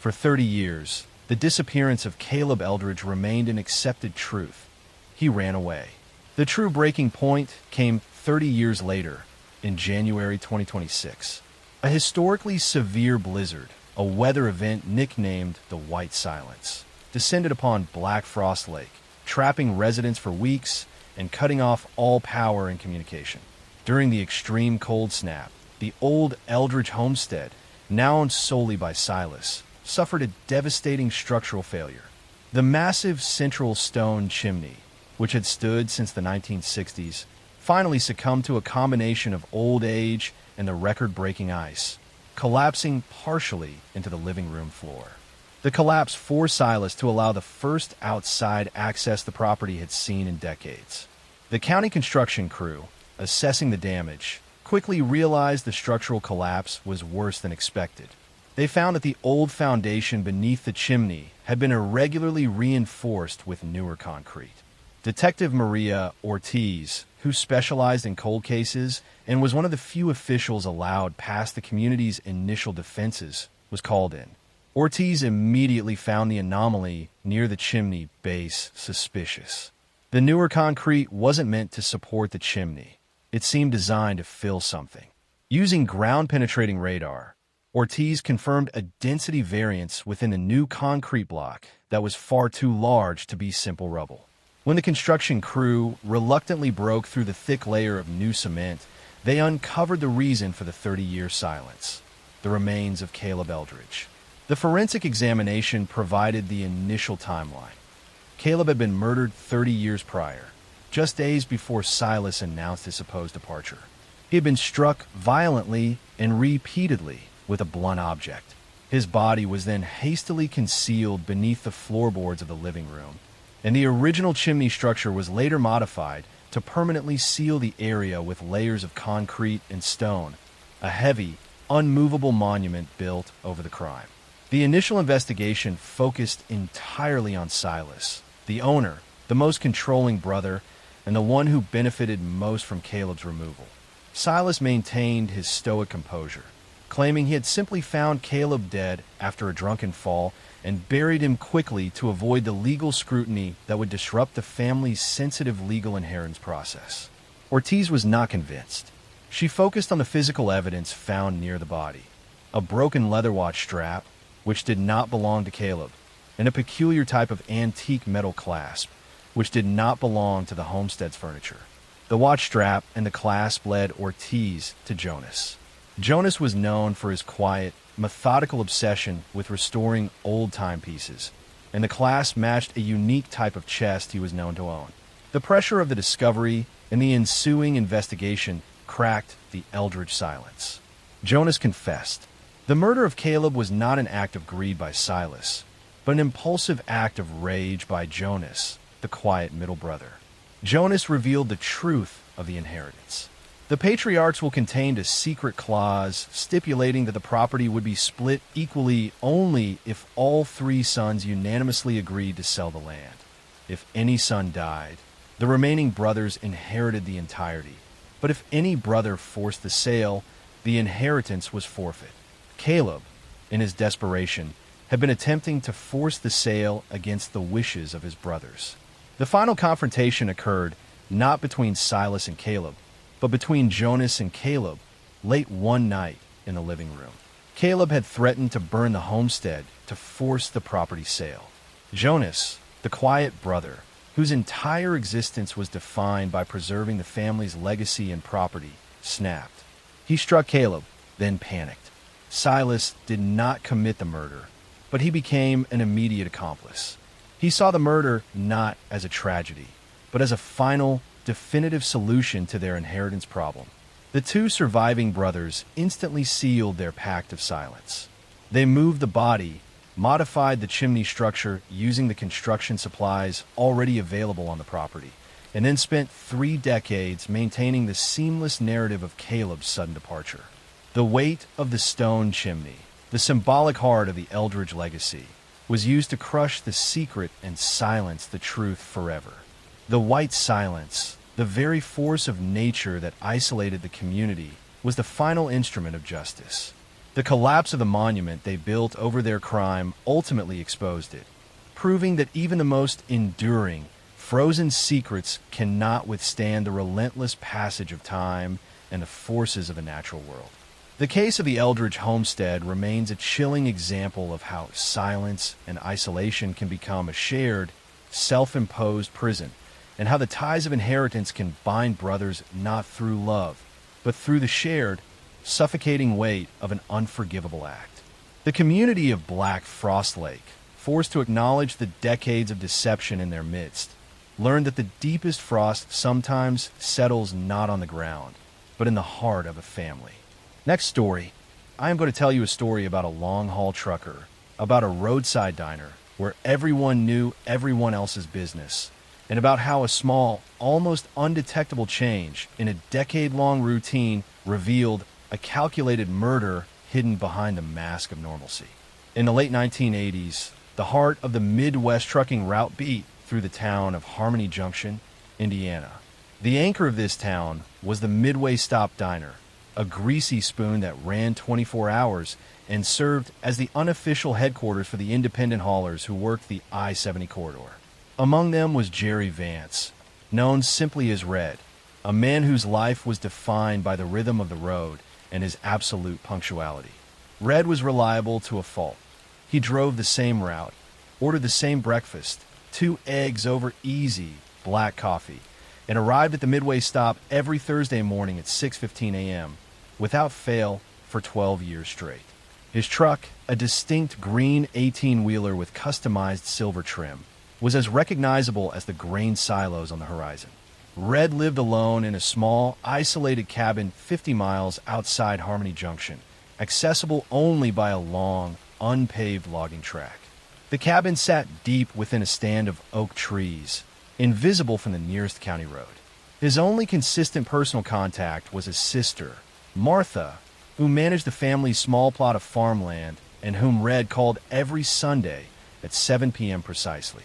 For 30 years, the disappearance of Caleb Eldridge remained an accepted truth. He ran away. The true breaking point came 30 years later, in January 2026. A historically severe blizzard, a weather event nicknamed the White Silence, descended upon Black Frost Lake, trapping residents for weeks and cutting off all power and communication. During the extreme cold snap, the old Eldridge homestead, now owned solely by Silas, suffered a devastating structural failure. The massive central stone chimney, which had stood since the 1960s, finally succumbed to a combination of old age and the record-breaking ice, collapsing partially into the living room floor. The collapse forced Silas to allow the first outside access the property had seen in decades. The county construction crew, assessing the damage, quickly realized the structural collapse was worse than expected. They found that the old foundation beneath the chimney had been irregularly reinforced with newer concrete. Detective Maria Ortiz, who specialized in cold cases and was one of the few officials allowed past the community's initial defenses, was called in. Ortiz immediately found the anomaly near the chimney base suspicious. The newer concrete wasn't meant to support the chimney. It seemed designed to fill something. Using ground-penetrating radar, Ortiz confirmed a density variance within the new concrete block that was far too large to be simple rubble. When the construction crew reluctantly broke through the thick layer of new cement, they uncovered the reason for the 30-year silence: the remains of Caleb Eldridge. The forensic examination provided the initial timeline. Caleb had been murdered 30 years prior, just days before Silas announced his supposed departure. He had been struck violently and repeatedly with a blunt object. His body was then hastily concealed beneath the floorboards of the living room, and the original chimney structure was later modified to permanently seal the area with layers of concrete and stone, a heavy, unmovable monument built over the crime. The initial investigation focused entirely on Silas, the owner, the most controlling brother, and the one who benefited most from Caleb's removal. Silas maintained his stoic composure, claiming he had simply found Caleb dead after a drunken fall and buried him quickly to avoid the legal scrutiny that would disrupt the family's sensitive legal inheritance process. Ortiz was not convinced. She focused on the physical evidence found near the body: a broken leather watch strap, which did not belong to Caleb, and a peculiar type of antique metal clasp, which did not belong to the homestead's furniture. The watch strap and the clasp led Ortiz to Jonas. Jonas was known for his quiet, methodical obsession with restoring old timepieces, and the clasp matched a unique type of chest he was known to own. The pressure of the discovery and the ensuing investigation cracked the Eldridge silence. Jonas confessed. The murder of Caleb was not an act of greed by Silas, but an impulsive act of rage by Jonas, the quiet middle brother. Jonas revealed the truth of the inheritance. The patriarchs will contain a secret clause stipulating that the property would be split equally only if all three sons unanimously agreed to sell the land. If any son died, the remaining brothers inherited the entirety, but if any brother forced the sale, the inheritance was forfeit. Caleb, in his desperation, had been attempting to force the sale against the wishes of his brothers. The final confrontation occurred not between Silas and Caleb, but between Jonas and Caleb late one night in the living room. Caleb had threatened to burn the homestead to force the property sale. Jonas, the quiet brother, whose entire existence was defined by preserving the family's legacy and property, snapped. He struck Caleb, then panicked. Silas did not commit the murder, but he became an immediate accomplice. He saw the murder not as a tragedy, but as a final, definitive solution to their inheritance problem. The two surviving brothers instantly sealed their pact of silence. They moved the body, modified the chimney structure using the construction supplies already available on the property, and then spent 3 decades maintaining the seamless narrative of Caleb's sudden departure. The weight of the stone chimney, the symbolic heart of the Eldridge legacy, was used to crush the secret and silence the truth forever. The white silence, the very force of nature that isolated the community, was the final instrument of justice. The collapse of the monument they built over their crime ultimately exposed it, proving that even the most enduring, frozen secrets cannot withstand the relentless passage of time and the forces of the natural world. The case of the Eldridge homestead remains a chilling example of how silence and isolation can become a shared, self-imposed prison, and how the ties of inheritance can bind brothers not through love, but through the shared, suffocating weight of an unforgivable act. The community of Black Frost Lake, forced to acknowledge the decades of deception in their midst, learned that the deepest frost sometimes settles not on the ground, but in the heart of a family. Next story, I am going to tell you a story about a long-haul trucker, about a roadside diner where everyone knew everyone else's business, and about how a small, almost undetectable change in a decade-long routine revealed a calculated murder hidden behind the mask of normalcy. In the late 1980s, the heart of the Midwest trucking route beat through the town of Harmony Junction, Indiana. The anchor of this town was the Midway Stop Diner, a greasy spoon that ran 24 hours and served as the unofficial headquarters for the independent haulers who worked the I-70 corridor. Among them was Jerry Vance, known simply as Red, a man whose life was defined by the rhythm of the road and his absolute punctuality. Red was reliable to a fault. He drove the same route, ordered the same breakfast, 2 eggs over easy black coffee, and arrived at the Midway stop every Thursday morning at 6:15 a.m., without fail for 12 years straight. His truck, a distinct green 18-wheeler with customized silver trim, was as recognizable as the grain silos on the horizon. Red lived alone in a small, isolated cabin 50 miles outside Harmony Junction, accessible only by a long, unpaved logging track. The cabin sat deep within a stand of oak trees, invisible from the nearest county road. His only consistent personal contact was his sister, Martha, who managed the family's small plot of farmland and whom Red called every Sunday at 7 p.m. precisely.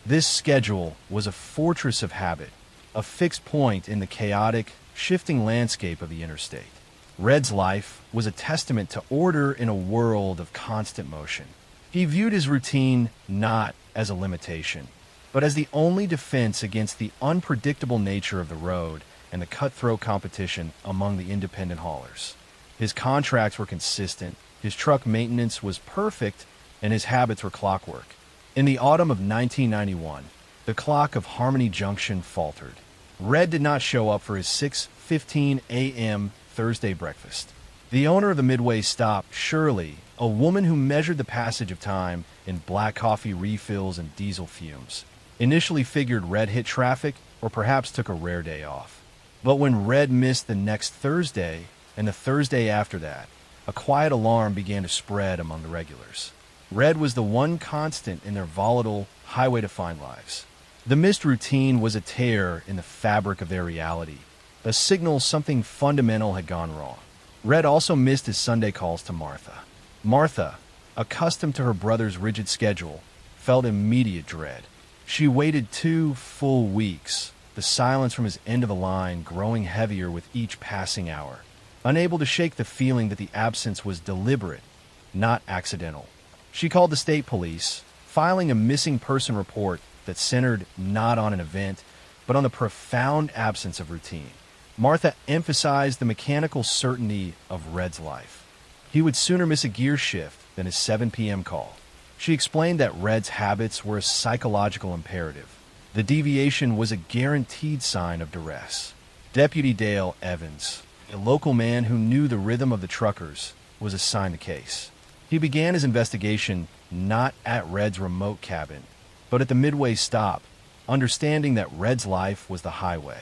This schedule was a fortress of habit, a fixed point in the chaotic, shifting landscape of the interstate. Red's life was a testament to order in a world of constant motion. He viewed his routine not as a limitation, but as the only defense against the unpredictable nature of the road and the cutthroat competition among the independent haulers. His contracts were consistent, his truck maintenance was perfect, and his habits were clockwork. In the autumn of 1991, the clock of Harmony Junction faltered. Red did not show up for his 6:15 a.m. Thursday breakfast. The owner of the Midway stop, Shirley, a woman who measured the passage of time in black coffee refills and diesel fumes, initially figured Red hit traffic or perhaps took a rare day off. But when Red missed the next Thursday and the Thursday after that, a quiet alarm began to spread among the regulars. Red was the one constant in their volatile, highway-defined lives. The missed routine was a tear in the fabric of their reality, a signal something fundamental had gone wrong. Red also missed his Sunday calls to Martha. Martha, accustomed to her brother's rigid schedule, felt immediate dread. She waited 2 full weeks, the silence from his end of the line growing heavier with each passing hour, unable to shake the feeling that the absence was deliberate, not accidental. She called the state police, filing a missing person report that centered not on an event, but on the profound absence of routine. Martha emphasized the mechanical certainty of Red's life. He would sooner miss a gear shift than his 7 p.m. call. She explained that Red's habits were a psychological imperative. The deviation was a guaranteed sign of duress. Deputy Dale Evans, a local man who knew the rhythm of the truckers, was assigned the case. He began his investigation not at Red's remote cabin, but at the Midway stop, understanding that Red's life was the highway.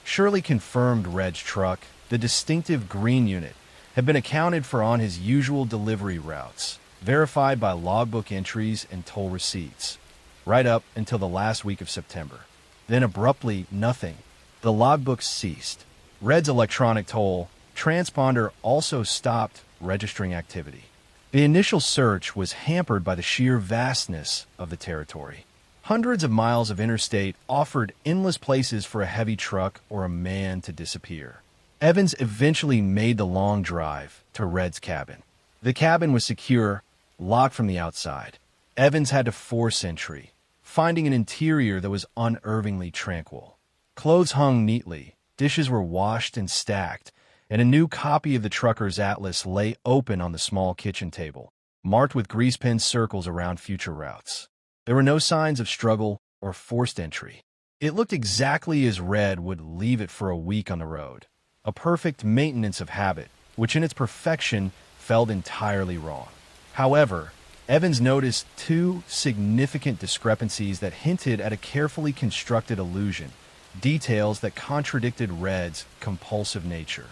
Shirley confirmed Red's truck, the distinctive green unit, had been accounted for on his usual delivery routes, verified by logbook entries and toll receipts, right up until the last week of September. Then abruptly, nothing. The logbooks ceased. Red's electronic toll transponder also stopped registering activity. The initial search was hampered by the sheer vastness of the territory. Hundreds of miles of interstate offered endless places for a heavy truck or a man to disappear. Evans eventually made the long drive to Red's cabin. The cabin was secure, locked from the outside. Evans had to force entry, finding an interior that was unnervingly tranquil. Clothes hung neatly, dishes were washed and stacked, and a new copy of the trucker's atlas lay open on the small kitchen table, marked with grease-pen circles around future routes. There were no signs of struggle or forced entry. It looked exactly as Red would leave it for a week on the road. A perfect maintenance of habit, which in its perfection felt entirely wrong. However, Evans noticed two significant discrepancies that hinted at a carefully constructed illusion, details that contradicted Red's compulsive nature.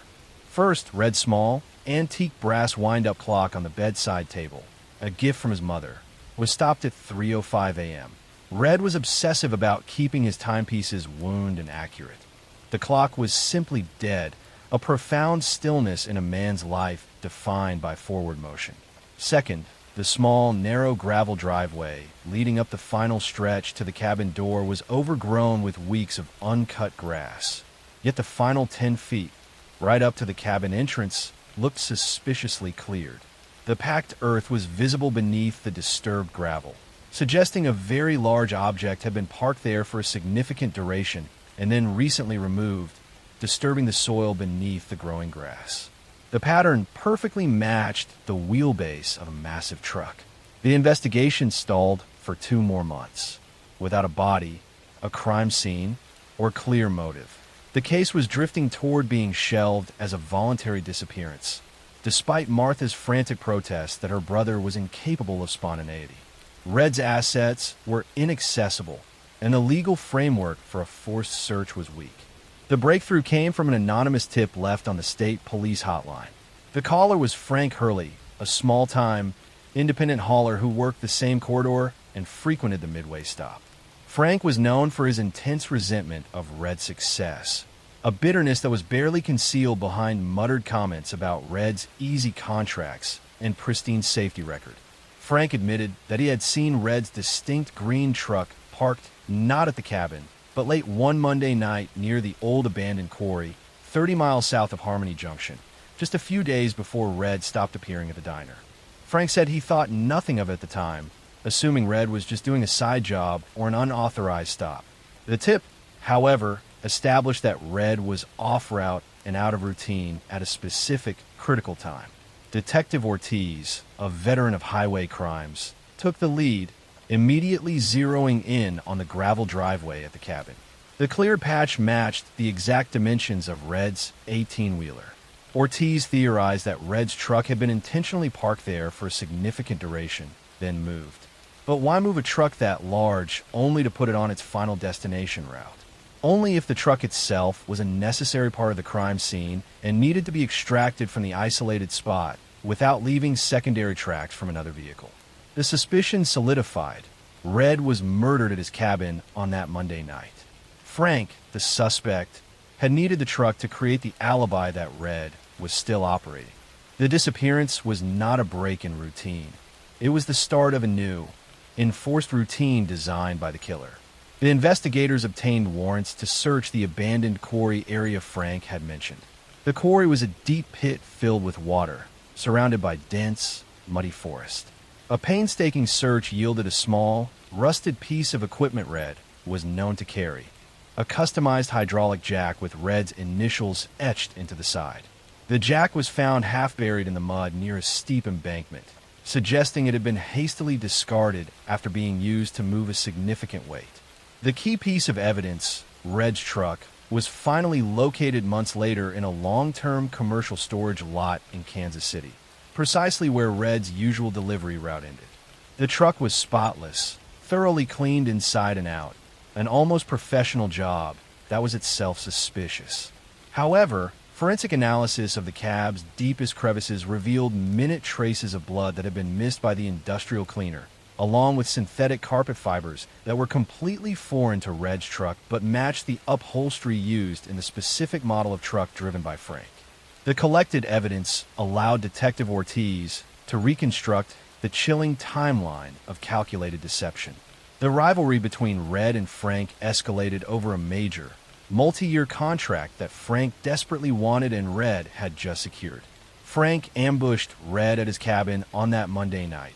First, Red's small, antique brass wind-up clock on the bedside table, a gift from his mother, was stopped at 3:05 a.m. Red was obsessive about keeping his timepieces wound and accurate. The clock was simply dead, a profound stillness in a man's life defined by forward motion. Second, the small, narrow gravel driveway leading up the final stretch to the cabin door was overgrown with weeks of uncut grass. Yet the final 10 feet, right up to the cabin entrance, looked suspiciously cleared. The packed earth was visible beneath the disturbed gravel, suggesting a very large object had been parked there for a significant duration and then recently removed, disturbing the soil beneath the growing grass. The pattern perfectly matched the wheelbase of a massive truck. The investigation stalled for 2 more months, without a body, a crime scene, or clear motive. The case was drifting toward being shelved as a voluntary disappearance, despite Martha's frantic protest that her brother was incapable of spontaneity. Red's assets were inaccessible, and the legal framework for a forced search was weak. The breakthrough came from an anonymous tip left on the state police hotline. The caller was Frank Hurley, a small-time, independent hauler who worked the same corridor and frequented the Midway stop. Frank was known for his intense resentment of Red's success, a bitterness that was barely concealed behind muttered comments about Red's easy contracts and pristine safety record. Frank admitted that he had seen Red's distinct green truck parked not at the cabin, but late one Monday night near the old abandoned quarry, 30 miles south of Harmony Junction, just a few days before Red stopped appearing at the diner. Frank said he thought nothing of it at the time, assuming Red was just doing a side job or an unauthorized stop. The tip, however, established that Red was off route and out of routine at a specific critical time. Detective Ortiz, a veteran of highway crimes, took the lead, immediately zeroing in on the gravel driveway at the cabin. The cleared patch matched the exact dimensions of Red's 18-wheeler. Ortiz theorized that Red's truck had been intentionally parked there for a significant duration, then moved. But why move a truck that large only to put it on its final destination route? Only if the truck itself was a necessary part of the crime scene and needed to be extracted from the isolated spot without leaving secondary tracks from another vehicle. The suspicion solidified. Red was murdered at his cabin on that Monday night. Frank, the suspect, had needed the truck to create the alibi that Red was still operating. The disappearance was not a break in routine. It was the start of a new, enforced routine designed by the killer. The investigators obtained warrants to search the abandoned quarry area Frank had mentioned. The quarry was a deep pit filled with water, surrounded by dense, muddy forest. A painstaking search yielded a small, rusted piece of equipment Red was known to carry, a customized hydraulic jack with Red's initials etched into the side. The jack was found half buried in the mud near a steep embankment, suggesting it had been hastily discarded after being used to move a significant weight. The key piece of evidence, Red's truck, was finally located months later in a long-term commercial storage lot in Kansas City, precisely where Red's usual delivery route ended. The truck was spotless, thoroughly cleaned inside and out, an almost professional job that was itself suspicious. However, Forensic analysis of the cab's deepest crevices revealed minute traces of blood that had been missed by the industrial cleaner, along with synthetic carpet fibers that were completely foreign to Red's truck but matched the upholstery used in the specific model of truck driven by Frank. The collected evidence allowed Detective Ortiz to reconstruct the chilling timeline of calculated deception. The rivalry between Red and Frank escalated over a major, multi-year contract that Frank desperately wanted and Red had just secured. Frank ambushed Red at his cabin on that Monday night,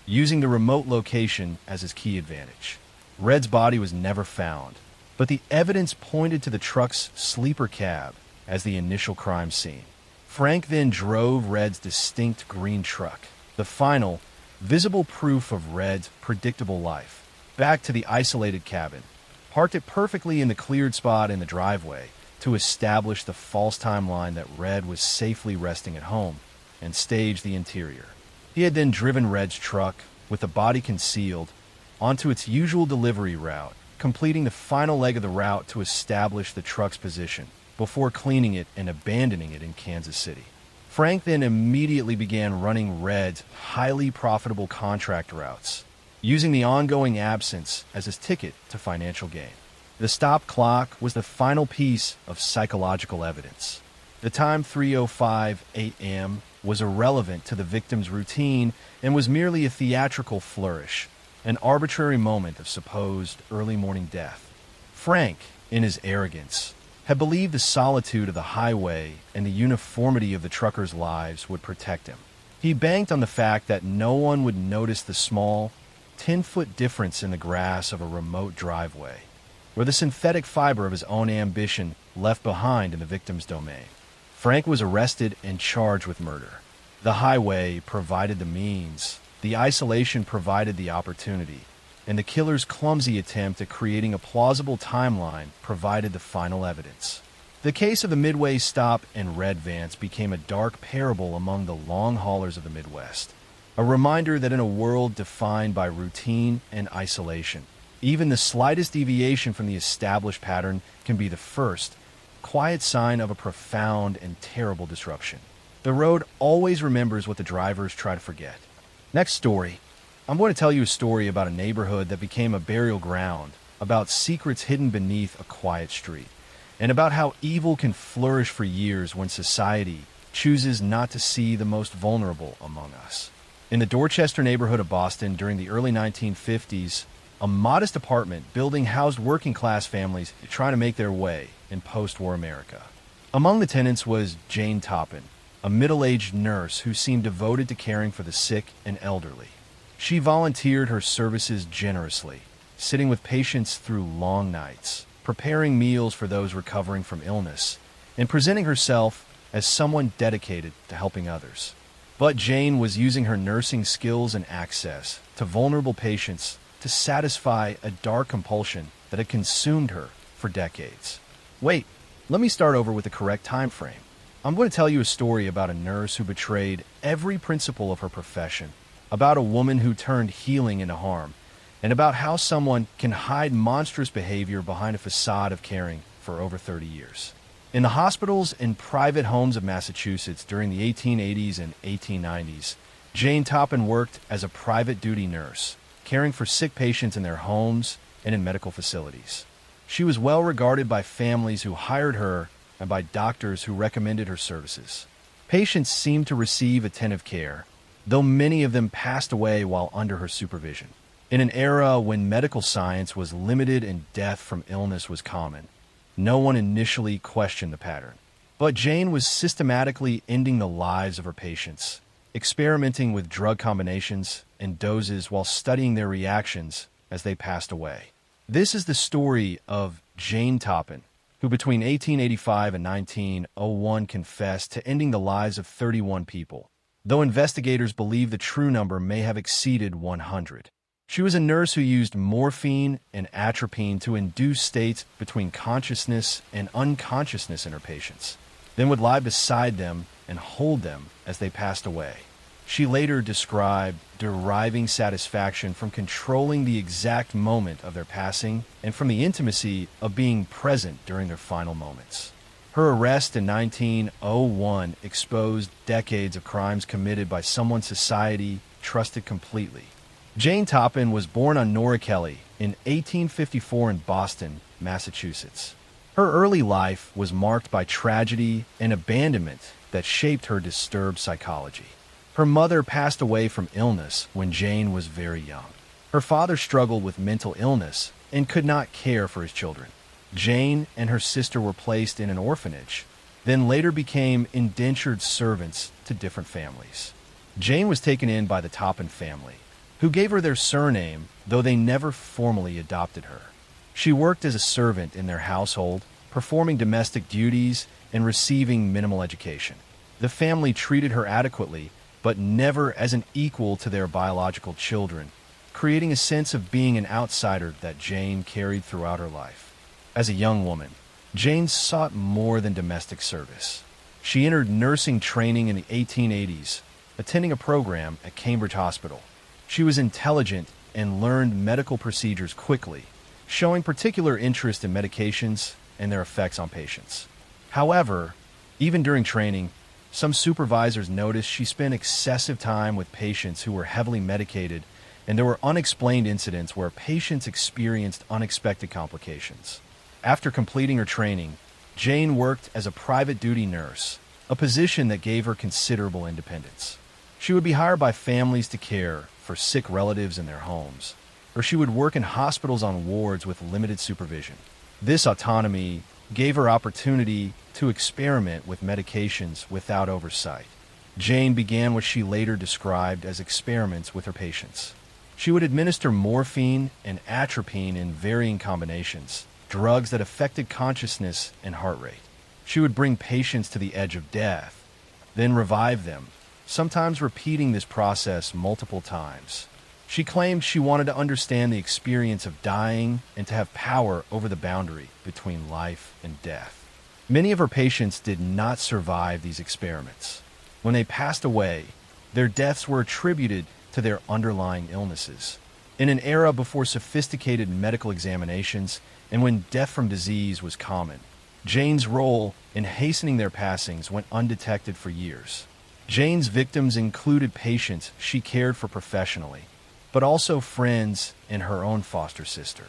using the remote location as his key advantage. Red's body was never found, but the evidence pointed to the truck's sleeper cab as the initial crime scene. Frank then drove Red's distinct green truck, the final, visible proof of Red's predictable life, back to the isolated cabin, parked it perfectly in the cleared spot in the driveway to establish the false timeline that Red was safely resting at home, and staged the interior. He had then driven Red's truck, with the body concealed, onto its usual delivery route, completing the final leg of the route to establish the truck's position, before cleaning it and abandoning it in Kansas City. Frank then immediately began running Red's highly profitable contract routes, using the ongoing absence as his ticket to financial gain. The stop clock was the final piece of psychological evidence. The time 3:05 a.m. was irrelevant to the victim's routine and was merely a theatrical flourish, an arbitrary moment of supposed early morning death. Frank, in his arrogance, had believed the solitude of the highway and the uniformity of the truckers' lives would protect him. He banked on the fact that no one would notice the small, 10-foot difference in the grass of a remote driveway, or the synthetic fiber of his own ambition left behind in the victim's domain. Frank was arrested and charged with murder. The highway provided the means, the isolation provided the opportunity, and the killer's clumsy attempt at creating a plausible timeline provided the final evidence. The case of the Midway stop and Red Vance became a dark parable among the long haulers of the Midwest, a reminder that in a world defined by routine and isolation, even the slightest deviation from the established pattern can be the first, quiet sign of a profound and terrible disruption. The road always remembers what the drivers try to forget. Next story. I'm going to tell you a story about a neighborhood that became a burial ground, about secrets hidden beneath a quiet street, and about how evil can flourish for years when society chooses not to see the most vulnerable among us. In the Dorchester neighborhood of Boston during the early 1950s, a modest apartment building housed working-class families trying to make their way in post-war America. Among the tenants was Jane Toppin, a middle-aged nurse who seemed devoted to caring for the sick and elderly. She volunteered her services generously, sitting with patients through long nights, preparing meals for those recovering from illness, and presenting herself as someone dedicated to helping others. But Jane was using her nursing skills and access to vulnerable patients to satisfy a dark compulsion that had consumed her for decades. Wait, let me start over with the correct time frame. I'm going to tell you a story about a nurse who betrayed every principle of her profession, about a woman who turned healing into harm, and about how someone can hide monstrous behavior behind a facade of caring for over 30 years. In the hospitals and private homes of Massachusetts during the 1880s and 1890s, Jane Toppin worked as a private duty nurse, caring for sick patients in their homes and in medical facilities. She was well regarded by families who hired her and by doctors who recommended her services. Patients seemed to receive attentive care, though many of them passed away while under her supervision. In an era when medical science was limited and death from illness was common, no one initially questioned the pattern. But Jane was systematically ending the lives of her patients, experimenting with drug combinations and doses while studying their reactions as they passed away. This is the story of Jane Toppin, who between 1885 and 1901 confessed to ending the lives of 31 people, though investigators believe the true number may have exceeded 100. She was a nurse who used morphine and atropine to induce states between consciousness and unconsciousness in her patients, then would lie beside them and hold them as they passed away. She later described deriving satisfaction from controlling the exact moment of their passing and from the intimacy of being present during their final moments. Her arrest in 1901 exposed decades of crimes committed by someone society trusted completely. Jane Toppin was born on Nora Kelly in 1854 in Boston, Massachusetts. Her early life was marked by tragedy and abandonment that shaped her disturbed psychology. Her mother passed away from illness when Jane was very young. Her father struggled with mental illness and could not care for his children. Jane and her sister were placed in an orphanage, then later became indentured servants to different families. Jane was taken in by the Toppin family, who gave her their surname, though they never formally adopted her. She worked as a servant in their household, performing domestic duties and receiving minimal education. The family treated her adequately, but never as an equal to their biological children, creating a sense of being an outsider that Jane carried throughout her life. As a young woman, Jane sought more than domestic service. She entered nursing training in the 1880s, attending a program at Cambridge Hospital. She was intelligent and learned medical procedures quickly, showing particular interest in medications and their effects on patients. However, even during training, some supervisors noticed she spent excessive time with patients who were heavily medicated, and there were unexplained incidents where patients experienced unexpected complications. After completing her training, Jane worked as a private duty nurse, a position that gave her considerable independence. She would be hired by families to care for sick relatives in their homes, or she would work in hospitals on wards with limited supervision. This autonomy gave her opportunity to experiment with medications without oversight. Jane began what she later described as experiments with her patients. She would administer morphine and atropine in varying combinations, drugs that affected consciousness and heart rate. She would bring patients to the edge of death, then revive them, sometimes repeating this process multiple times. She claimed she wanted to understand the experience of dying and to have power over the boundary between life and death. Many of her patients did not survive these experiments. When they passed away, their deaths were attributed to their underlying illnesses. In an era before sophisticated medical examinations and when death from disease was common, Jane's role in hastening their passings went undetected for years. Jane's victims included patients she cared for professionally, but also friends and her own foster sister.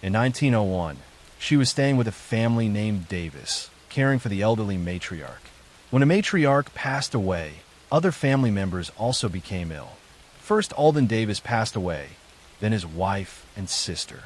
In 1901, she was staying with a family named Davis, caring for the elderly matriarch. When a matriarch passed away, other family members also became ill. First, Alden Davis passed away, then his wife and sister.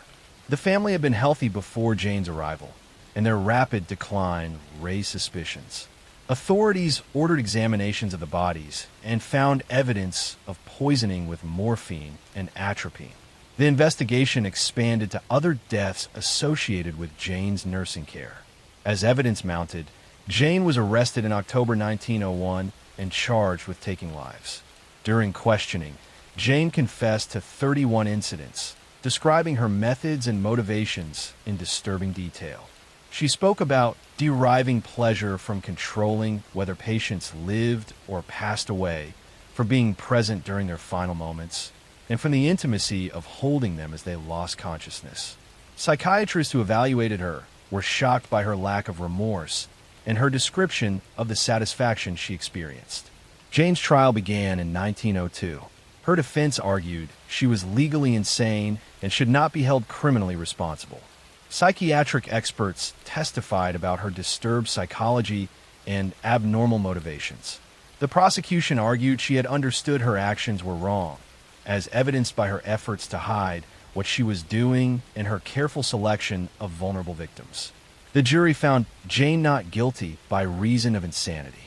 The family had been healthy before Jane's arrival, and their rapid decline raised suspicions. Authorities ordered examinations of the bodies and found evidence of poisoning with morphine and atropine. The investigation expanded to other deaths associated with Jane's nursing care. As evidence mounted, Jane was arrested in October 1901 and charged with taking lives. During questioning, Jane confessed to 31 incidents, describing her methods and motivations in disturbing detail. She spoke about deriving pleasure from controlling whether patients lived or passed away, from being present during their final moments, and from the intimacy of holding them as they lost consciousness. Psychiatrists who evaluated her were shocked by her lack of remorse and her description of the satisfaction she experienced. Jane's trial began in 1902. Her defense argued she was legally insane and should not be held criminally responsible. Psychiatric experts testified about her disturbed psychology and abnormal motivations. The prosecution argued she had understood her actions were wrong, as evidenced by her efforts to hide what she was doing and her careful selection of vulnerable victims. The jury found Jane not guilty by reason of insanity.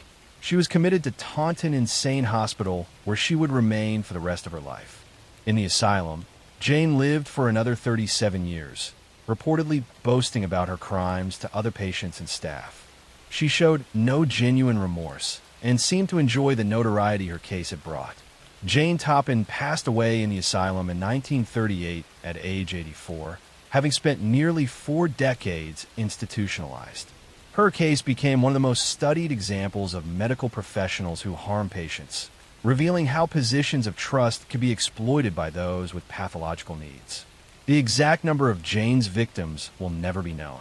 She was committed to Taunton Insane Hospital, where she would remain for the rest of her life. In the asylum, Jane lived for another 37 years, reportedly boasting about her crimes to other patients and staff. She showed no genuine remorse and seemed to enjoy the notoriety her case had brought. Jane Toppin passed away in the asylum in 1938 at age 84, having spent nearly 4 decades institutionalized. Her case became one of the most studied examples of medical professionals who harm patients, revealing how positions of trust can be exploited by those with pathological needs. The exact number of Jane's victims will never be known.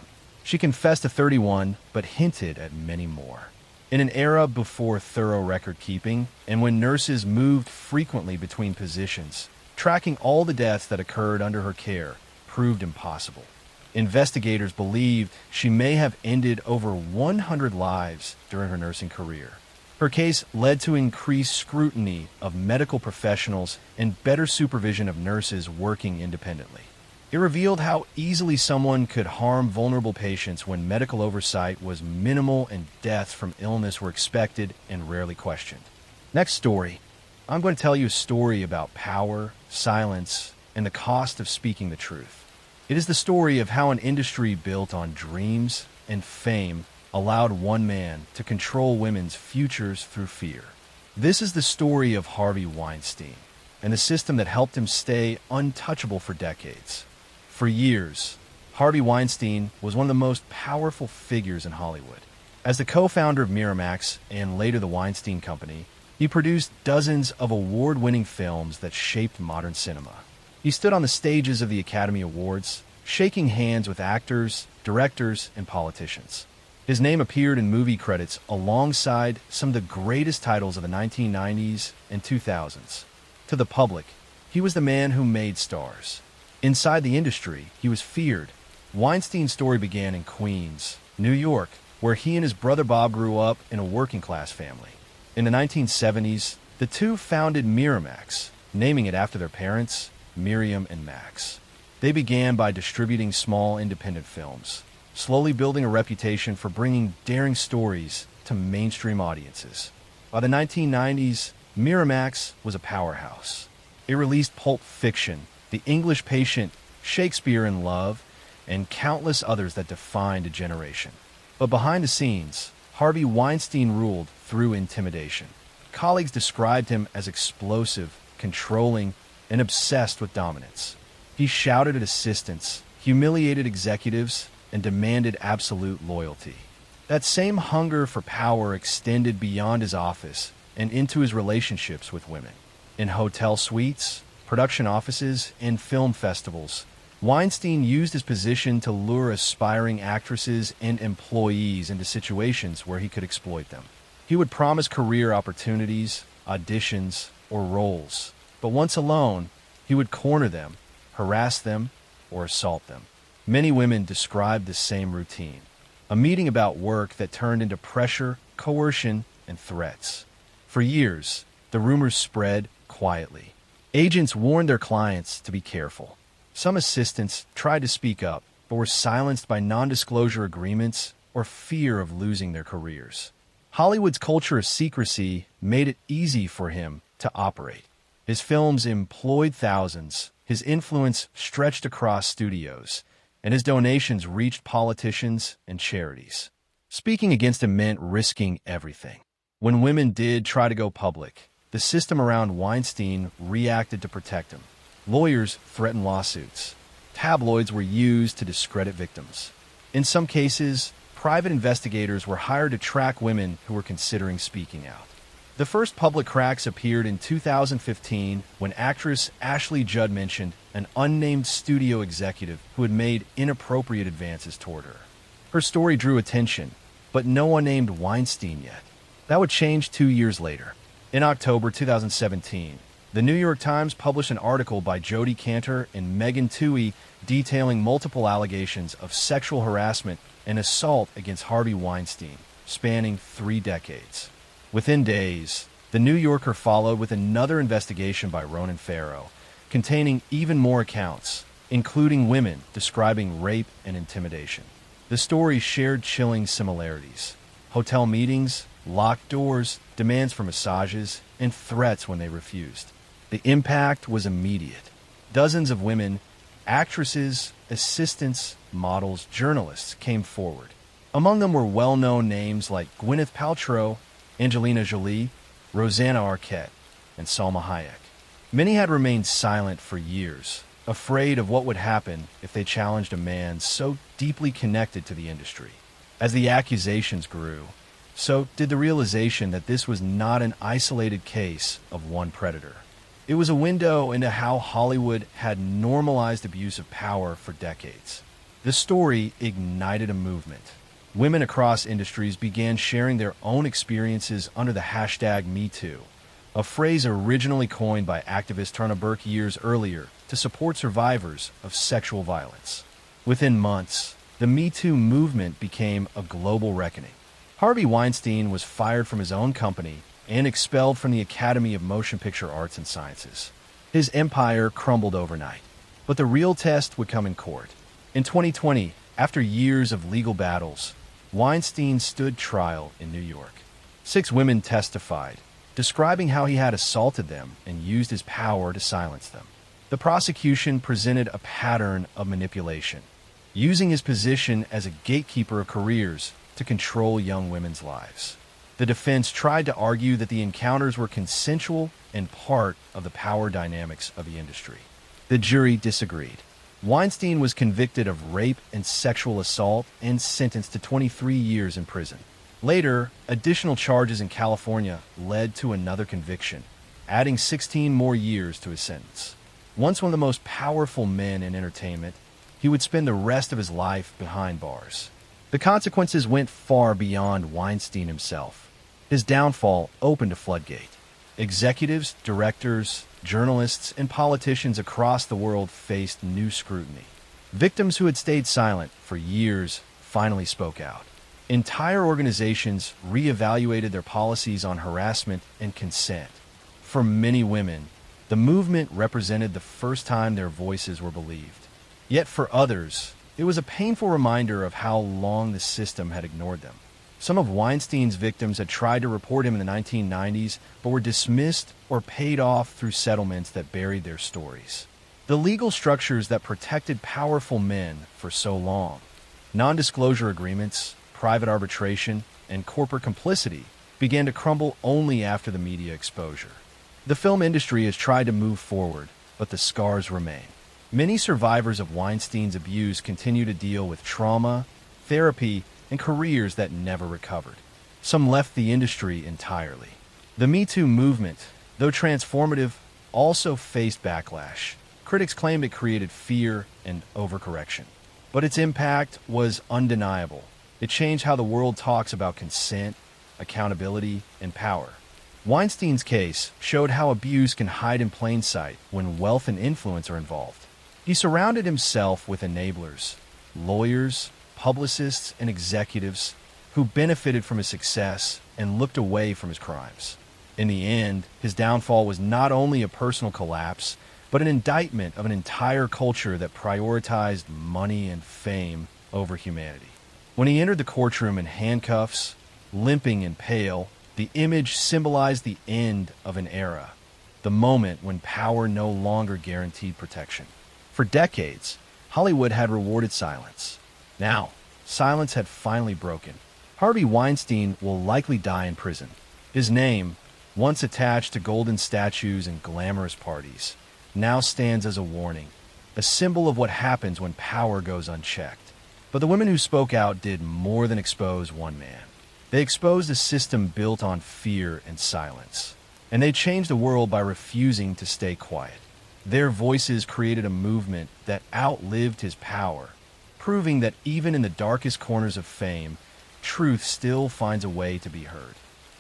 She confessed to 31, but hinted at many more. In an era before thorough record keeping, and when nurses moved frequently between positions, tracking all the deaths that occurred under her care proved impossible. Investigators believe she may have ended over 100 lives during her nursing career. Her case led to increased scrutiny of medical professionals and better supervision of nurses working independently. It revealed how easily someone could harm vulnerable patients when medical oversight was minimal and deaths from illness were expected and rarely questioned. Next story. I'm going to tell you a story about power, silence, and the cost of speaking the truth. It is the story of how an industry built on dreams and fame allowed one man to control women's futures through fear. This is the story of Harvey Weinstein and the system that helped him stay untouchable for decades. For years, Harvey Weinstein was one of the most powerful figures in Hollywood. As the co-founder of Miramax and later the Weinstein Company, he produced dozens of award-winning films that shaped modern cinema. He stood on the stages of the Academy Awards, shaking hands with actors, directors, and politicians. His name appeared in movie credits alongside some of the greatest titles of the 1990s and 2000s. To the public, he was the man who made stars. Inside the industry, he was feared. Weinstein's story began in Queens, New York, where he and his brother Bob grew up in a working-class family. In the 1970s, the two founded Miramax, naming it after their parents, Miriam and Max. They began by distributing small independent films, slowly building a reputation for bringing daring stories to mainstream audiences. By the 1990s, Miramax was a powerhouse. It released Pulp Fiction, The English Patient, Shakespeare in Love, and countless others that defined a generation. But behind the scenes, Harvey Weinstein ruled through intimidation. Colleagues described him as explosive, controlling, and obsessed with dominance. He shouted at assistants, humiliated executives, and demanded absolute loyalty. That same hunger for power extended beyond his office and into his relationships with women. In hotel suites, production offices, and film festivals, Weinstein used his position to lure aspiring actresses and employees into situations where he could exploit them. He would promise career opportunities, auditions, or roles, but once alone, he would corner them, harass them, or assault them. Many women described the same routine, a meeting about work that turned into pressure, coercion, and threats. For years, the rumors spread quietly. Agents warned their clients to be careful. Some assistants tried to speak up, but were silenced by non-disclosure agreements or fear of losing their careers. Hollywood's culture of secrecy made it easy for him to operate. His films employed thousands, his influence stretched across studios, and his donations reached politicians and charities. Speaking against him meant risking everything. When women did try to go public, the system around Weinstein reacted to protect him. Lawyers threatened lawsuits. Tabloids were used to discredit victims. In some cases, private investigators were hired to track women who were considering speaking out. The first public cracks appeared in 2015 when actress Ashley Judd mentioned an unnamed studio executive who had made inappropriate advances toward her. Her story drew attention, but no one named Weinstein yet. That would change 2 years later. In October 2017, the New York Times published an article by Jodi Kantor and Megan Twohey detailing multiple allegations of sexual harassment and assault against Harvey Weinstein, spanning 3 decades. Within days, The New Yorker followed with another investigation by Ronan Farrow, containing even more accounts, including women describing rape and intimidation. The stories shared chilling similarities: hotel meetings, locked doors, demands for massages, and threats when they refused. The impact was immediate. Dozens of women, actresses, assistants, models, journalists came forward. Among them were well-known names like Gwyneth Paltrow, Angelina Jolie, Rosanna Arquette, and Salma Hayek. Many had remained silent for years, afraid of what would happen if they challenged a man so deeply connected to the industry. As the accusations grew, so did the realization that this was not an isolated case of one predator. It was a window into how Hollywood had normalized abuse of power for decades. The story ignited a movement. Women across industries began sharing their own experiences under the hashtag #MeToo, a phrase originally coined by activist Turner Burke years earlier to support survivors of sexual violence. Within months, the Me Too movement became a global reckoning. Harvey Weinstein was fired from his own company and expelled from the Academy of Motion Picture Arts and Sciences. His empire crumbled overnight. But the real test would come in court. In 2020, after years of legal battles, Weinstein stood trial in New York. 6 women testified, describing how he had assaulted them and used his power to silence them. The prosecution presented a pattern of manipulation, using his position as a gatekeeper of careers to control young women's lives. The defense tried to argue that the encounters were consensual and part of the power dynamics of the industry. The jury disagreed. Weinstein was convicted of rape and sexual assault and sentenced to 23 years in prison. Later, additional charges in California led to another conviction, adding 16 more years to his sentence. Once one of the most powerful men in entertainment, he would spend the rest of his life behind bars. The consequences went far beyond Weinstein himself. His downfall opened a floodgate. Executives, directors, journalists, and politicians across the world faced new scrutiny. Victims who had stayed silent for years finally spoke out. Entire organizations reevaluated their policies on harassment and consent. For many women, the movement represented the first time their voices were believed. Yet for others, it was a painful reminder of how long the system had ignored them. Some of Weinstein's victims had tried to report him in the 1990s, but were dismissed or paid off through settlements that buried their stories. The legal structures that protected powerful men for so long, non-disclosure agreements, private arbitration, and corporate complicity, began to crumble only after the media exposure. The film industry has tried to move forward, but the scars remain. Many survivors of Weinstein's abuse continue to deal with trauma, therapy, and careers that never recovered. Some left the industry entirely. The Me Too movement, though transformative, also faced backlash. Critics claimed it created fear and overcorrection. But its impact was undeniable. It changed how the world talks about consent, accountability, and power. Weinstein's case showed how abuse can hide in plain sight when wealth and influence are involved. He surrounded himself with enablers, lawyers, publicists, and executives who benefited from his success and looked away from his crimes. In the end, his downfall was not only a personal collapse, but an indictment of an entire culture that prioritized money and fame over humanity. When he entered the courtroom in handcuffs, limping and pale, the image symbolized the end of an era, the moment when power no longer guaranteed protection. For decades, Hollywood had rewarded silence. Now, silence had finally broken. Harvey Weinstein will likely die in prison. His name, once attached to golden statues and glamorous parties, now stands as a warning, a symbol of what happens when power goes unchecked. But the women who spoke out did more than expose one man. They exposed a system built on fear and silence. And they changed the world by refusing to stay quiet. Their voices created a movement that outlived his power, proving that even in the darkest corners of fame, truth still finds a way to be heard.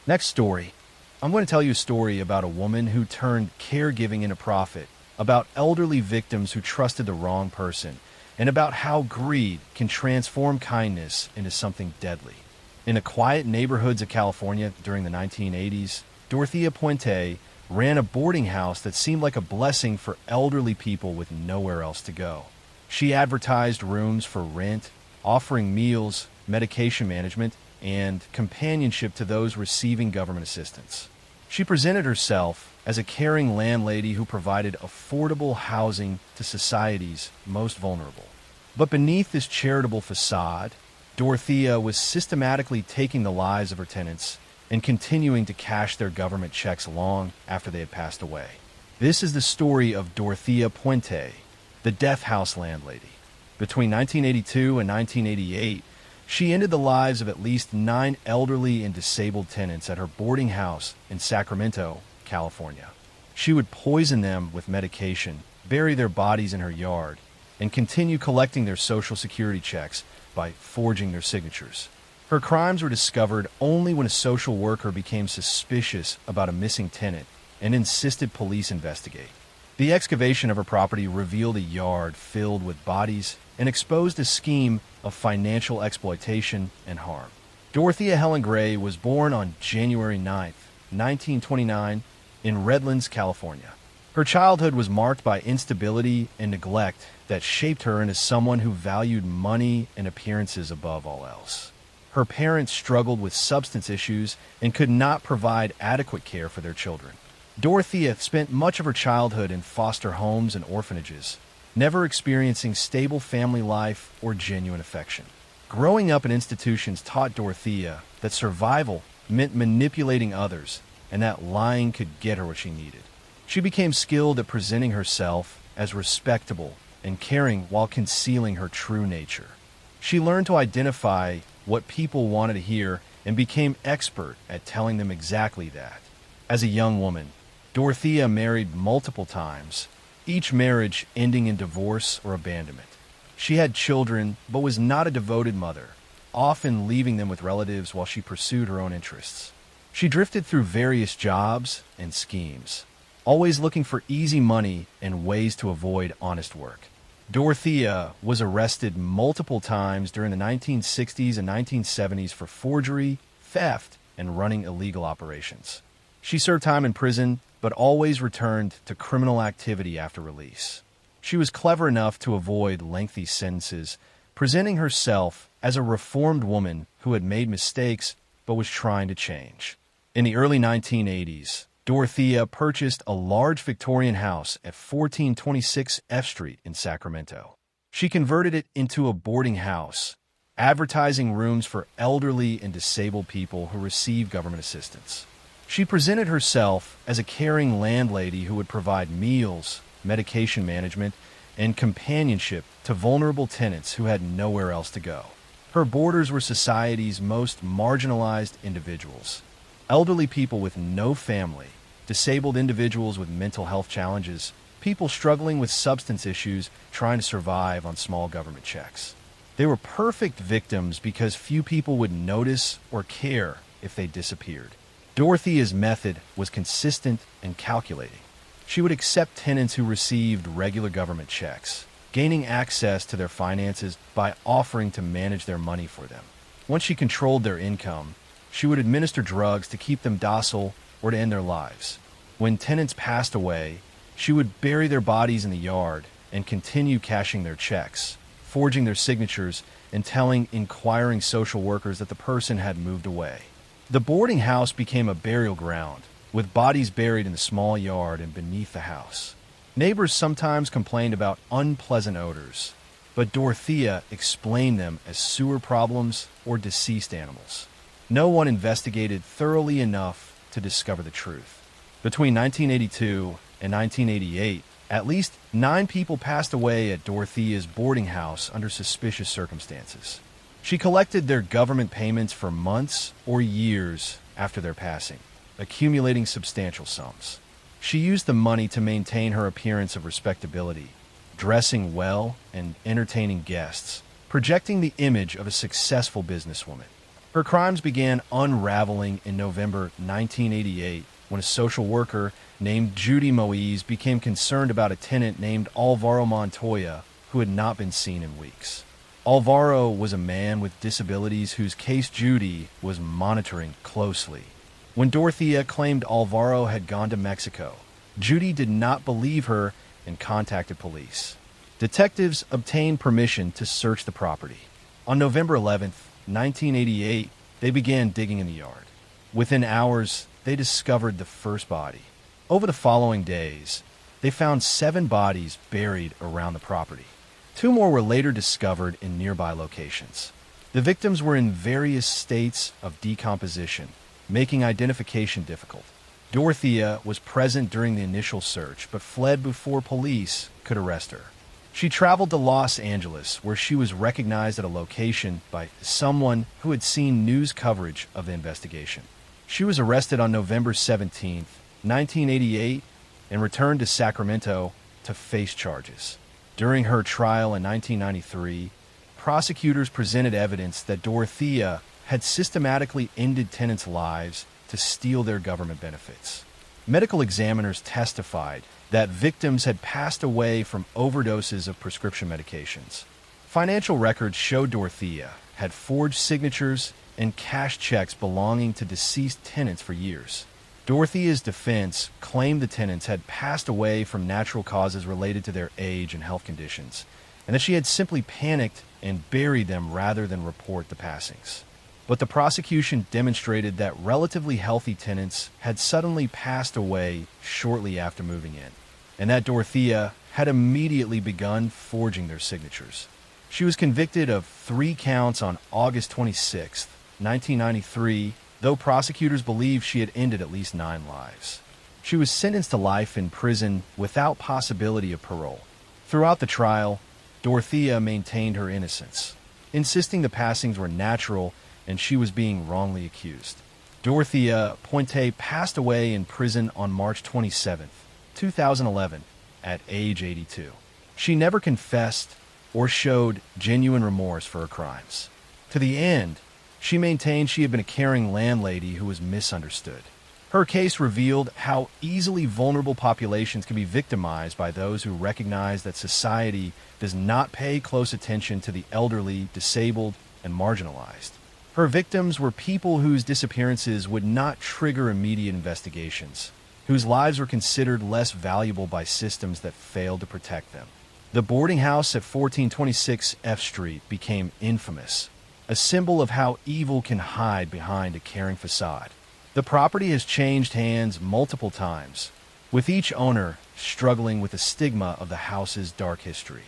Next story. I'm going to tell you a story about a woman who turned caregiving into profit, about elderly victims who trusted the wrong person, and about how greed can transform kindness into something deadly. In the quiet neighborhoods of California during the 1980s, Dorothea Puente ran a boarding house that seemed like a blessing for elderly people with nowhere else to go. She advertised rooms for rent, offering meals, medication management, and companionship to those receiving government assistance. She presented herself as a caring landlady who provided affordable housing to society's most vulnerable. But beneath this charitable facade, Dorothea was systematically taking the lives of her tenants and continuing to cash their government checks long after they had passed away. This is the story of Dorothea Puente, the death house landlady. Between 1982 and 1988, she ended the lives of at least 9 elderly and disabled tenants at her boarding house in Sacramento, California. She would poison them with medication, bury their bodies in her yard, and continue collecting their Social Security checks by forging their signatures. Her crimes were discovered only when a social worker became suspicious about a missing tenant and insisted police investigate. The excavation of her property revealed a yard filled with bodies and exposed a scheme of financial exploitation and harm. Dorothea Helen Gray was born on January 9, 1929, in Redlands, California. Her childhood was marked by instability and neglect that shaped her into someone who valued money and appearances above all else. Her parents struggled with substance issues and could not provide adequate care for their children. Dorothea spent much of her childhood in foster homes and orphanages, never experiencing stable family life or genuine affection. Growing up in institutions taught Dorothea that survival meant manipulating others and that lying could get her what she needed. She became skilled at presenting herself as respectable and caring while concealing her true nature. She learned to identify what people wanted to hear and became expert at telling them exactly that. As a young woman, Dorothea married multiple times, each marriage ending in divorce or abandonment. She had children, but was not a devoted mother, often leaving them with relatives while she pursued her own interests. She drifted through various jobs and schemes, always looking for easy money and ways to avoid honest work. Dorothea was arrested multiple times during the 1960s and 1970s for forgery, theft, and running illegal operations. She served time in prison, but always returned to criminal activity after release. She was clever enough to avoid lengthy sentences, presenting herself as a reformed woman who had made mistakes but was trying to change. In the early 1980s, Dorothea purchased a large Victorian house at 1426 F Street in Sacramento. She converted it into a boarding house, advertising rooms for elderly and disabled people who receive government assistance. She presented herself as a caring landlady who would provide meals, medication management, and companionship to vulnerable tenants who had nowhere else to go. Her boarders were society's most marginalized individuals. Elderly people with no family, disabled individuals with mental health challenges, people struggling with substance issues trying to survive on small government checks. They were perfect victims because few people would notice or care if they disappeared. Dorothea's method was consistent and calculating. She would accept tenants who received regular government checks, gaining access to their finances by offering to manage their money for them. Once she controlled their income, she would administer drugs to keep them docile or to end their lives. When tenants passed away, she would bury their bodies in the yard and continue cashing their checks, forging their signatures, and telling inquiring social workers that the person had moved away. The boarding house became a burial ground, with bodies buried in the small yard and beneath the house. Neighbors sometimes complained about unpleasant odors, but Dorothea explained them as sewer problems or deceased animals. No one investigated thoroughly enough to discover the truth. Between 1982 and 1988, at least 9 people passed away at Dorothea's boarding house under suspicious circumstances. She collected their government payments for months or years after their passing, accumulating substantial sums. She used the money to maintain her appearance of respectability, dressing well and entertaining guests, projecting the image of a successful businesswoman. Her crimes began unraveling in November 1988 when a social worker named Judy Moise became concerned about a tenant named Alvaro Montoya who had not been seen in weeks. Alvaro was a man with disabilities whose case Judy was monitoring closely. When Dorothea claimed Alvaro had gone to Mexico, Judy did not believe her and contacted police. Detectives obtained permission to search the property. On November 11, 1988, they began digging in the yard. Within hours, they discovered the first body. Over the following days, they found 7 bodies buried around the property. 2 more were later discovered in nearby locations. The victims were in various states of decomposition, making identification difficult. Dorothea was present during the initial search, but fled before police could arrest her. She traveled to Los Angeles, where she was recognized at a location by someone who had seen news coverage of the investigation. She was arrested on November 17, 1988, and returned to Sacramento to face charges. During her trial in 1993, prosecutors presented evidence that Dorothea had systematically ended tenants' lives to steal their government benefits. Medical examiners testified that victims had passed away from overdoses of prescription medications. Financial records showed Dorothea had forged signatures and cashed checks belonging to deceased tenants for years. Dorothea's defense claimed the tenants had passed away from natural causes related to their age and health conditions, and that she had simply panicked and buried them rather than report the passings. But the prosecution demonstrated that relatively healthy tenants had suddenly passed away shortly after moving in, and that Dorothea had immediately begun forging their signatures. She was convicted of 3 counts on August 26, 1993, though prosecutors believe she had ended at least 9 lives. She was sentenced to life in prison without possibility of parole. Throughout the trial, Dorothea maintained her innocence, insisting the passings were natural and she was being wrongly accused. Dorothea Pointe passed away in prison on March 27, 2011, at age 82. She never confessed or showed genuine remorse for her crimes. To the end, she maintained she had been a caring landlady who was misunderstood. Her case revealed how easily vulnerable populations can be victimized by those who recognize that society does not pay close attention to the elderly, disabled, and marginalized. Her victims were people whose disappearances would not trigger immediate investigations, whose lives were considered less valuable by systems that failed to protect them. The boarding house at 1426 F Street became infamous, a symbol of how evil can hide behind a caring facade. The property has changed hands multiple times, with each owner struggling with the stigma of the house's dark history.